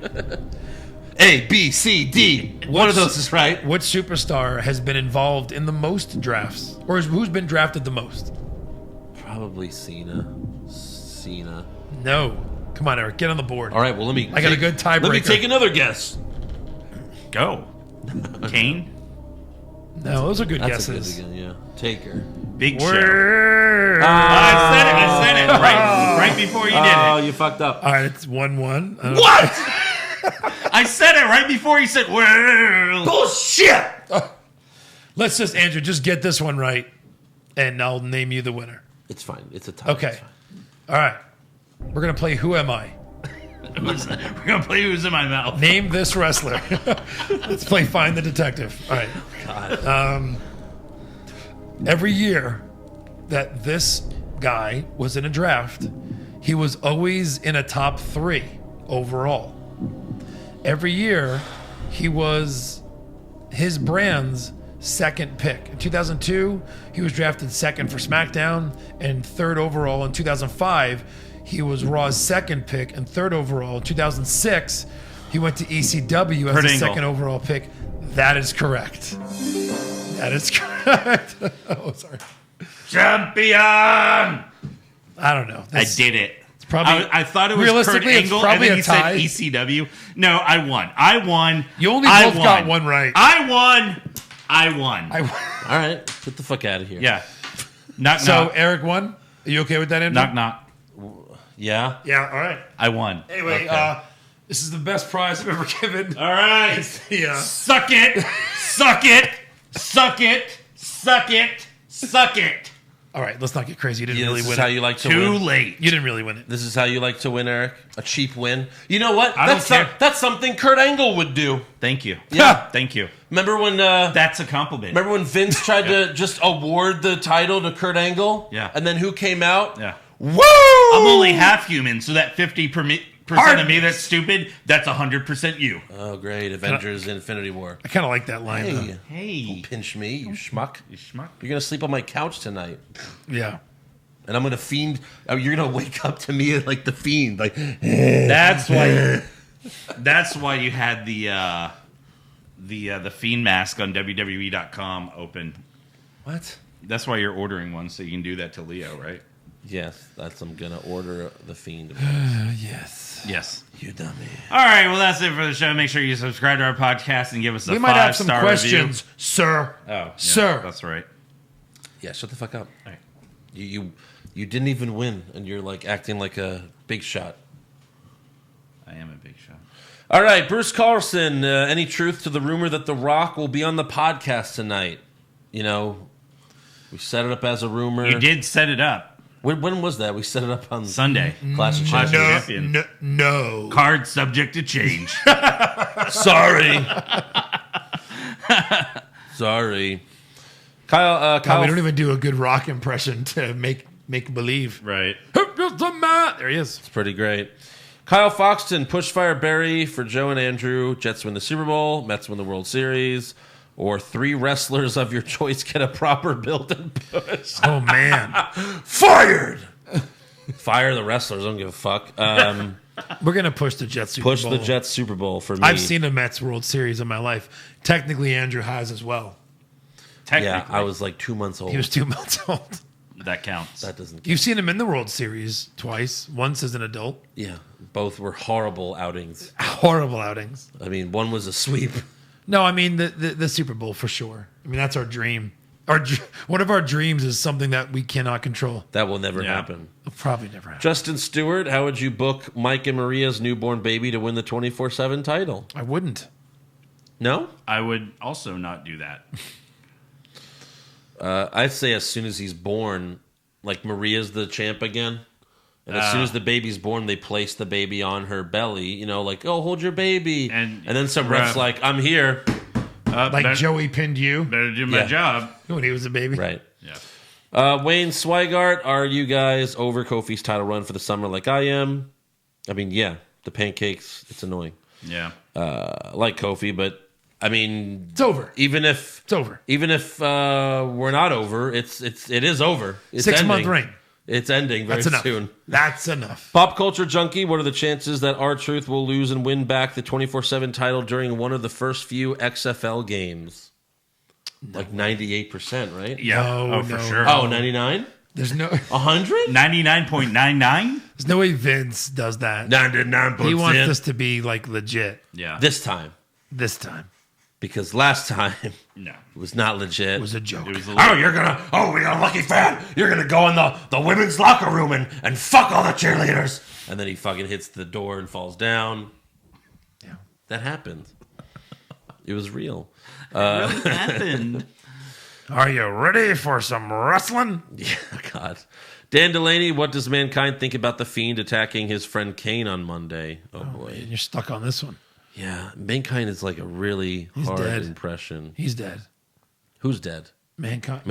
A, B, C, D. One of those is right. What superstar has been involved in the most drafts? Or who's been drafted the most? Probably Cena. No. Come on, Eric. Get on the board. All right, well, let me... I got a good tiebreaker. Let me take another guess. Go. Kane? No, those are good That's guesses. a good again, yeah. Taker. Big Show. I said it right before you did it. Oh, you fucked up. All right, it's 1-1. What? I said it right before you said world. Bullshit. Let's just, Andrew, just get this one right, and I'll name you the winner. It's fine. It's a tie. Okay. All right. We're going to play Who Am I? We're going to play Who's in My Mouth. Name this wrestler. Let's play Find the Detective. All right. God. Every year that this guy was in a draft, he was always in a top 3 overall. Every year, he was his brand's second pick. In 2002, he was drafted second for SmackDown and third overall. In 2005, he was Raw's second pick and third overall. In 2006, he went to ECW as the second overall pick. That is correct. That is correct. Oh, sorry. Champion! I don't know. I did it. It's probably, I thought it was Kurt realistically, it's Angle, and probably then a he tie. said ECW. No, I won. You only both got one right. I won. All right. Get the fuck out of here. Yeah. Knock, So knock. Eric won. Are you okay with that, Andrew? Knock, knock. Yeah. Yeah. All right. I won. Anyway, Okay. this is the best prize I've ever given. All right. Yeah. Suck it. Suck it. Suck it. Suck it. Suck it. All right. Let's not get crazy. You didn't Yeah, really this win is how it. you like to Too win. late. You didn't really win it. This is how you like to win, Eric. A cheap win. You know what? I don't care. That's something Kurt Angle would do. Thank you. Yeah. Thank you. Remember when? That's a compliment. Remember when Vince tried to just award the title to Kurt Angle? Yeah. And then who came out? Yeah. Woo! I'm only half human, so that 50% of me that's stupid, that's 100% you. Oh, great. Avengers Infinity War. I kind of like that line. Hey. though. Hey. Don't pinch me, you schmuck. You schmuck. You're going to sleep on my couch tonight. Yeah. And I'm going to fiend. Oh, you're going to wake up to me like the fiend. Like, That's why. That's why you had the Fiend mask on WWE.com open. what? That's why you're ordering one, so you can do that to Leo, right? Yes, I'm going to order the fiend. Yes. Yes. You dummy. All right, well, that's it for the show. Make sure you subscribe to our podcast and give us a We might have some 5-star questions, review. sir. Oh, yeah, Sir. That's right. Yeah, shut the fuck up. All right. You didn't even win, and you're like acting like a big shot. I am a big shot. All right, Bruce Carlson. Any truth to the rumor that The Rock will be on the podcast tonight? You know, we set it up as a rumor. You did set it up. When was that? We set it up on Sunday. Clash of Clash of Champions. Champions. No. Card subject to change. Sorry. Sorry. Kyle. God, we don't even do a good Rock impression to make believe. Right. There he is. It's pretty great. Kyle Foxton, Pushfire Berry for Joe and Andrew. Jets win the Super Bowl. Mets win the World Series. Or 3 wrestlers of your choice get a proper build and push. Oh, man. Fired! Fire the wrestlers. I don't give a fuck. We're going to push the Jets Super Bowl. Push the Jets Super Bowl for me. I've seen a Mets World Series in my life. Technically, Andrew has as well. Technically. Yeah, I was like 2 months old. He was 2 months old. That counts. That doesn't. You've seen him in the World Series twice. Once as an adult. Yeah, both were horrible outings. Horrible outings. I mean, one was a sweep. No, I mean the Super Bowl for sure. I mean, that's our dream. One of our dreams is something that we cannot control. That will never happen. It'll probably never happen. Justin Stewart, how would you book Mike and Maria's newborn baby to win the 24/7 title? I wouldn't. No? I would also not do that. I'd say as soon as he's born, like Maria's the champ again. And as soon as the baby's born, they place the baby on her belly. You know, like, oh, hold your baby. And then some ref's like, I'm here. Like Joey pinned you. Better do my job. When he was a baby. Right. Yeah. Wayne Swigart, are you guys over Kofi's title run for the summer like I am? I mean, yeah, the pancakes, it's annoying. Yeah. I like Kofi, but I mean, it's over. Even if it's over, even if we're not over, it is over. It's 6 month ending. reign. It's ending very That's enough. soon. That's enough. Pop Culture Junkie, what are the chances that R-Truth will lose and win back the 24/7 title during one of the first few XFL games? Like 98%, right? Yeah. For sure. Oh, 99? There's no 100? 99.99? There's no way Vince does that. 99%. He wants this to be like legit. Yeah. This time. This time. because last time No. it was not legit. It was a joke. It was a Oh, little, you're a lucky fan. You're gonna go in the women's locker room and fuck all the cheerleaders. And then he fucking hits the door and falls down. Yeah. That happened. It was real. really happened. Are you ready for some wrestling? Yeah, God. Dan Delaney, what does Mankind think about the Fiend attacking his friend Kane on Monday? Oh, boy. Man, you're stuck on this one. Yeah, Mankind is like a really hard dead. impression. He's dead. Who's dead? Mankind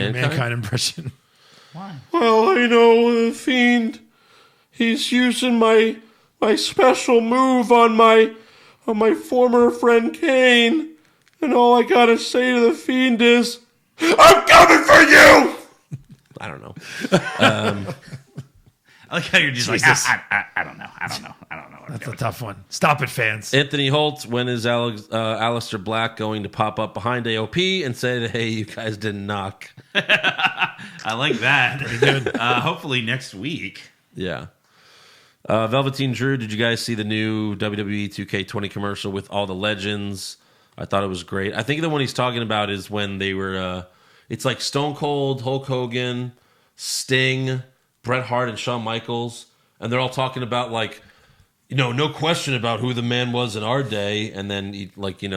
impression. Why? Well, I know the Fiend. He's using my special move on my former friend Kane, and all I gotta say to the Fiend is, "I'm coming for you." I don't know. I like how you're just Jesus. like, I don't know. That's a tough one. Stop it, fans. Anthony Holt, when is Aleister Black going to pop up behind AOP and say, "Hey, you guys didn't knock"? I like that. Pretty good. Hopefully next week. Yeah. Velveteen Drew, did you guys see the new WWE 2K20 commercial with all the legends? I thought it was great. I think the one he's talking about is when they were, it's like Stone Cold, Hulk Hogan, Sting, Bret Hart, and Shawn Michaels. And they're all talking about, like, no question about who the man was in our day. And then,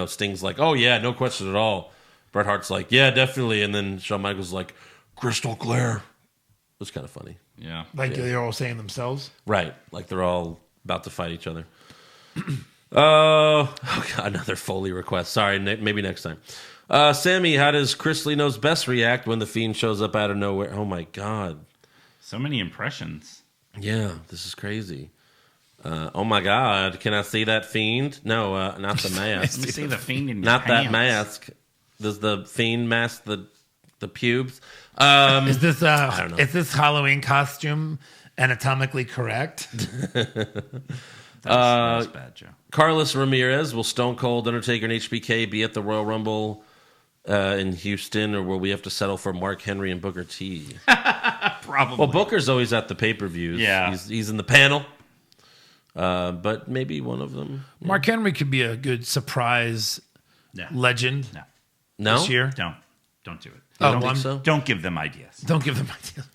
Sting's like, "Oh, yeah, no question at all." Bret Hart's like, "Yeah, definitely." And then Shawn Michaels is like, "Crystal clear." It was kind of funny. Yeah. They're all saying themselves. Right. Like they're all about to fight each other. Oh, God, another Foley request. Sorry, maybe next time. Sammy, how does Chris Lee Knows Best react when the Fiend shows up out of nowhere? Oh, my God. So many impressions. Yeah, this is crazy. Oh, my God. Can I see that Fiend? No, not the mask. Let me see the Fiend in your Not that pants. mask. Does the Fiend mask the pubes? Is this I don't know. is this Halloween costume anatomically correct? That's bad, Joe. Carlos Ramirez, will Stone Cold, Undertaker, and HBK be at the Royal Rumble in Houston, or will we have to settle for Mark Henry and Booker T? Probably. Well, Booker's always at the pay-per-views. Yeah. He's in the panel. But maybe one of them. Mark Henry could be a good surprise No. legend No? this year. Don't do it. You Oh, don't well, think so? Don't give them ideas. Don't give them ideas.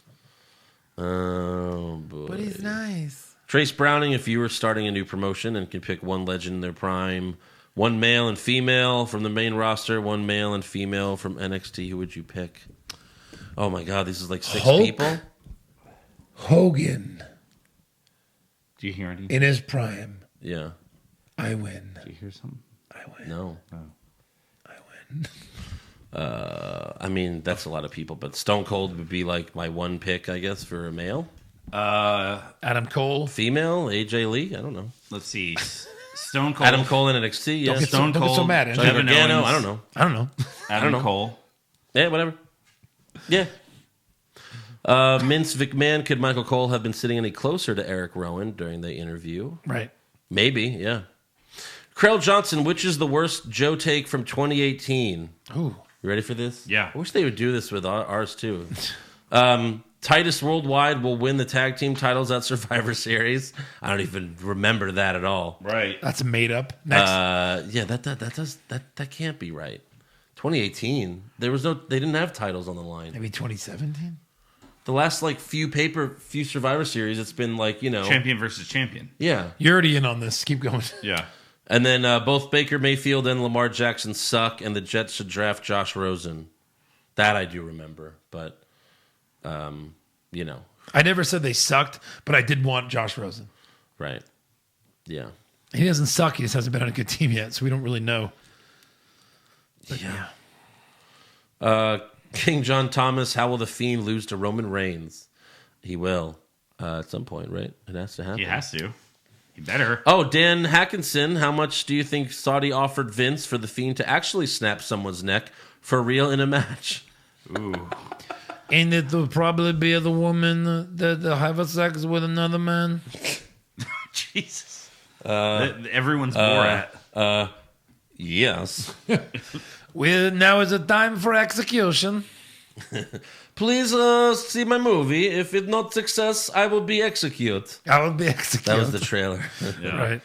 Oh, boy. But he's nice. Trace Browning, if you were starting a new promotion and could pick one legend in their prime, one male and female from the main roster, one male and female from NXT, who would you pick? Oh, my God, this is like 6 Hulk people? Hogan Do you hear anything? in his prime. Yeah. I win. Do you hear something? I win. No. I win. I mean, that's a lot of people, but Stone Cold would be like my one pick, I guess, for a male. Adam Cole. Female, AJ Lee? I don't know. Let's see. Stone Cold. Adam Cole in NXT, yeah. Don't get so- Stone don't get so Cold. mad, Andrew. Johnny Kevin Gargano, Owens. I don't know. I don't know. Adam know. Cole. Yeah, whatever. Yeah. Vince McMahon, could Michael Cole have been sitting any closer to Eric Rowan during the interview? Right. Maybe, yeah. Krell Johnson, which is the worst Joe take from 2018? Ooh. You ready for this? Yeah. I wish they would do this with ours, too. Titus Worldwide will win the tag team titles at Survivor Series. I don't even remember that at all. Right. That's made up. Next. Yeah, that can't be right. 2018, they didn't have titles on the line. Maybe 2017? The last few Survivor Series, it's been like, Champion versus champion. yeah. You're already in on this. Keep going. Yeah. And then both Baker Mayfield and Lamar Jackson suck, and the Jets should draft Josh Rosen. That I do remember, but I never said they sucked, but I did want Josh Rosen. right, yeah. He doesn't suck. He just hasn't been on a good team yet, so we don't really know. But Yeah. King John Thomas, how will the Fiend lose to Roman Reigns? He will at some point, right? It has to happen. He has to. He better. Oh, Dan Hackinson, how much do you think Saudi offered Vince for the Fiend to actually snap someone's neck for real in a match? Ooh. And it will probably be the woman that have a sex with another man. Jesus. Everyone's Borat. Yes. Now is the time for execution. Please see my movie. If it's not success, I will be executed. I will be executed. That was the trailer. Yeah. Right.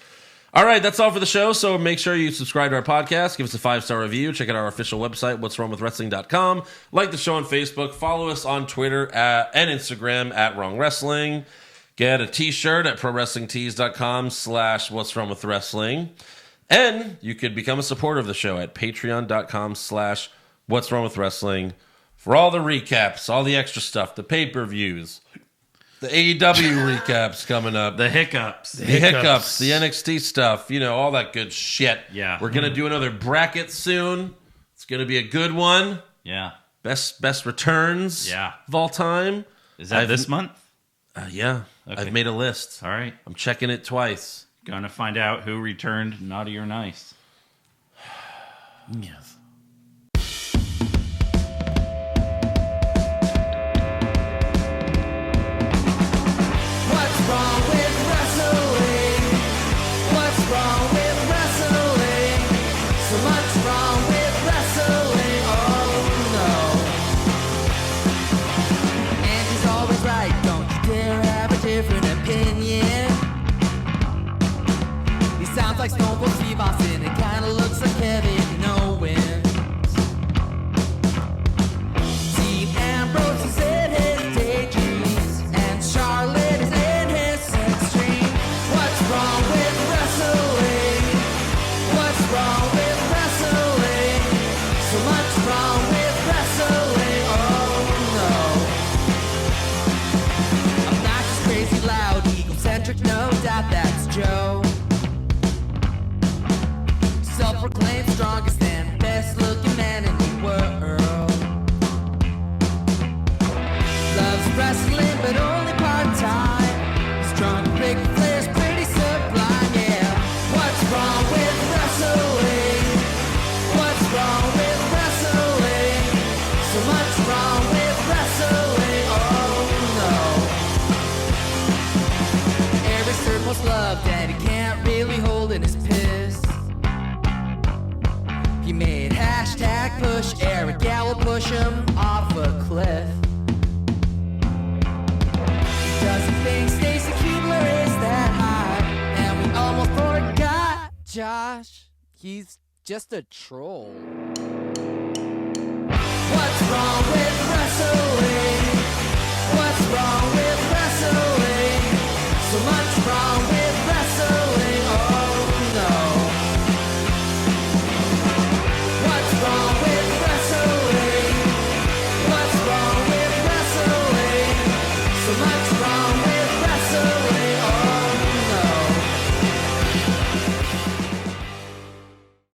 All right, that's all for the show. So make sure you subscribe to our podcast. Give us a 5-star review. Check out our official website, what'swrongwithwrestling.com. Like the show on Facebook. Follow us on Twitter and Instagram at Wrong Wrestling. Get a t-shirt at prowrestlingtees.com/what'swrongwithwrestling. And you could become a supporter of the show at patreon.com/what'swrongwithwrestling for all the recaps, all the extra stuff, the pay-per-views, the AEW recaps coming up. The hiccups. The hiccups, the NXT stuff, all that good shit. Yeah. We're going to do another bracket soon. It's going to be a good one. Yeah. Best returns of all time. Is that this month? Yeah. Okay. I've made a list. All right. I'm checking it twice. Gonna find out who returned naughty or nice. Yes. Like Stone Cold Steve Austin, it kinda looks like Kevin Owens. Dean Ambrose is in his daydreams, and Charlotte is in his sex dream. What's wrong with wrestling? What's wrong with wrestling? So much wrong with wrestling, oh no. Obnoxious, crazy, loud, egocentric, no doubt that's Joe. Self-proclaimed strongest and best-looking man in the world. Loves wrestling, but only part-time. Strong, big players, pretty sublime, yeah. What's wrong with wrestling? What's wrong with wrestling? So much wrong with wrestling, oh no. Every circle's loved, and he can't really hold in his piss. He made hashtag push Eric Gallo push him off a cliff. He doesn't think Stacy Keebler is that high, and we almost forgot Josh. He's just a troll. What's wrong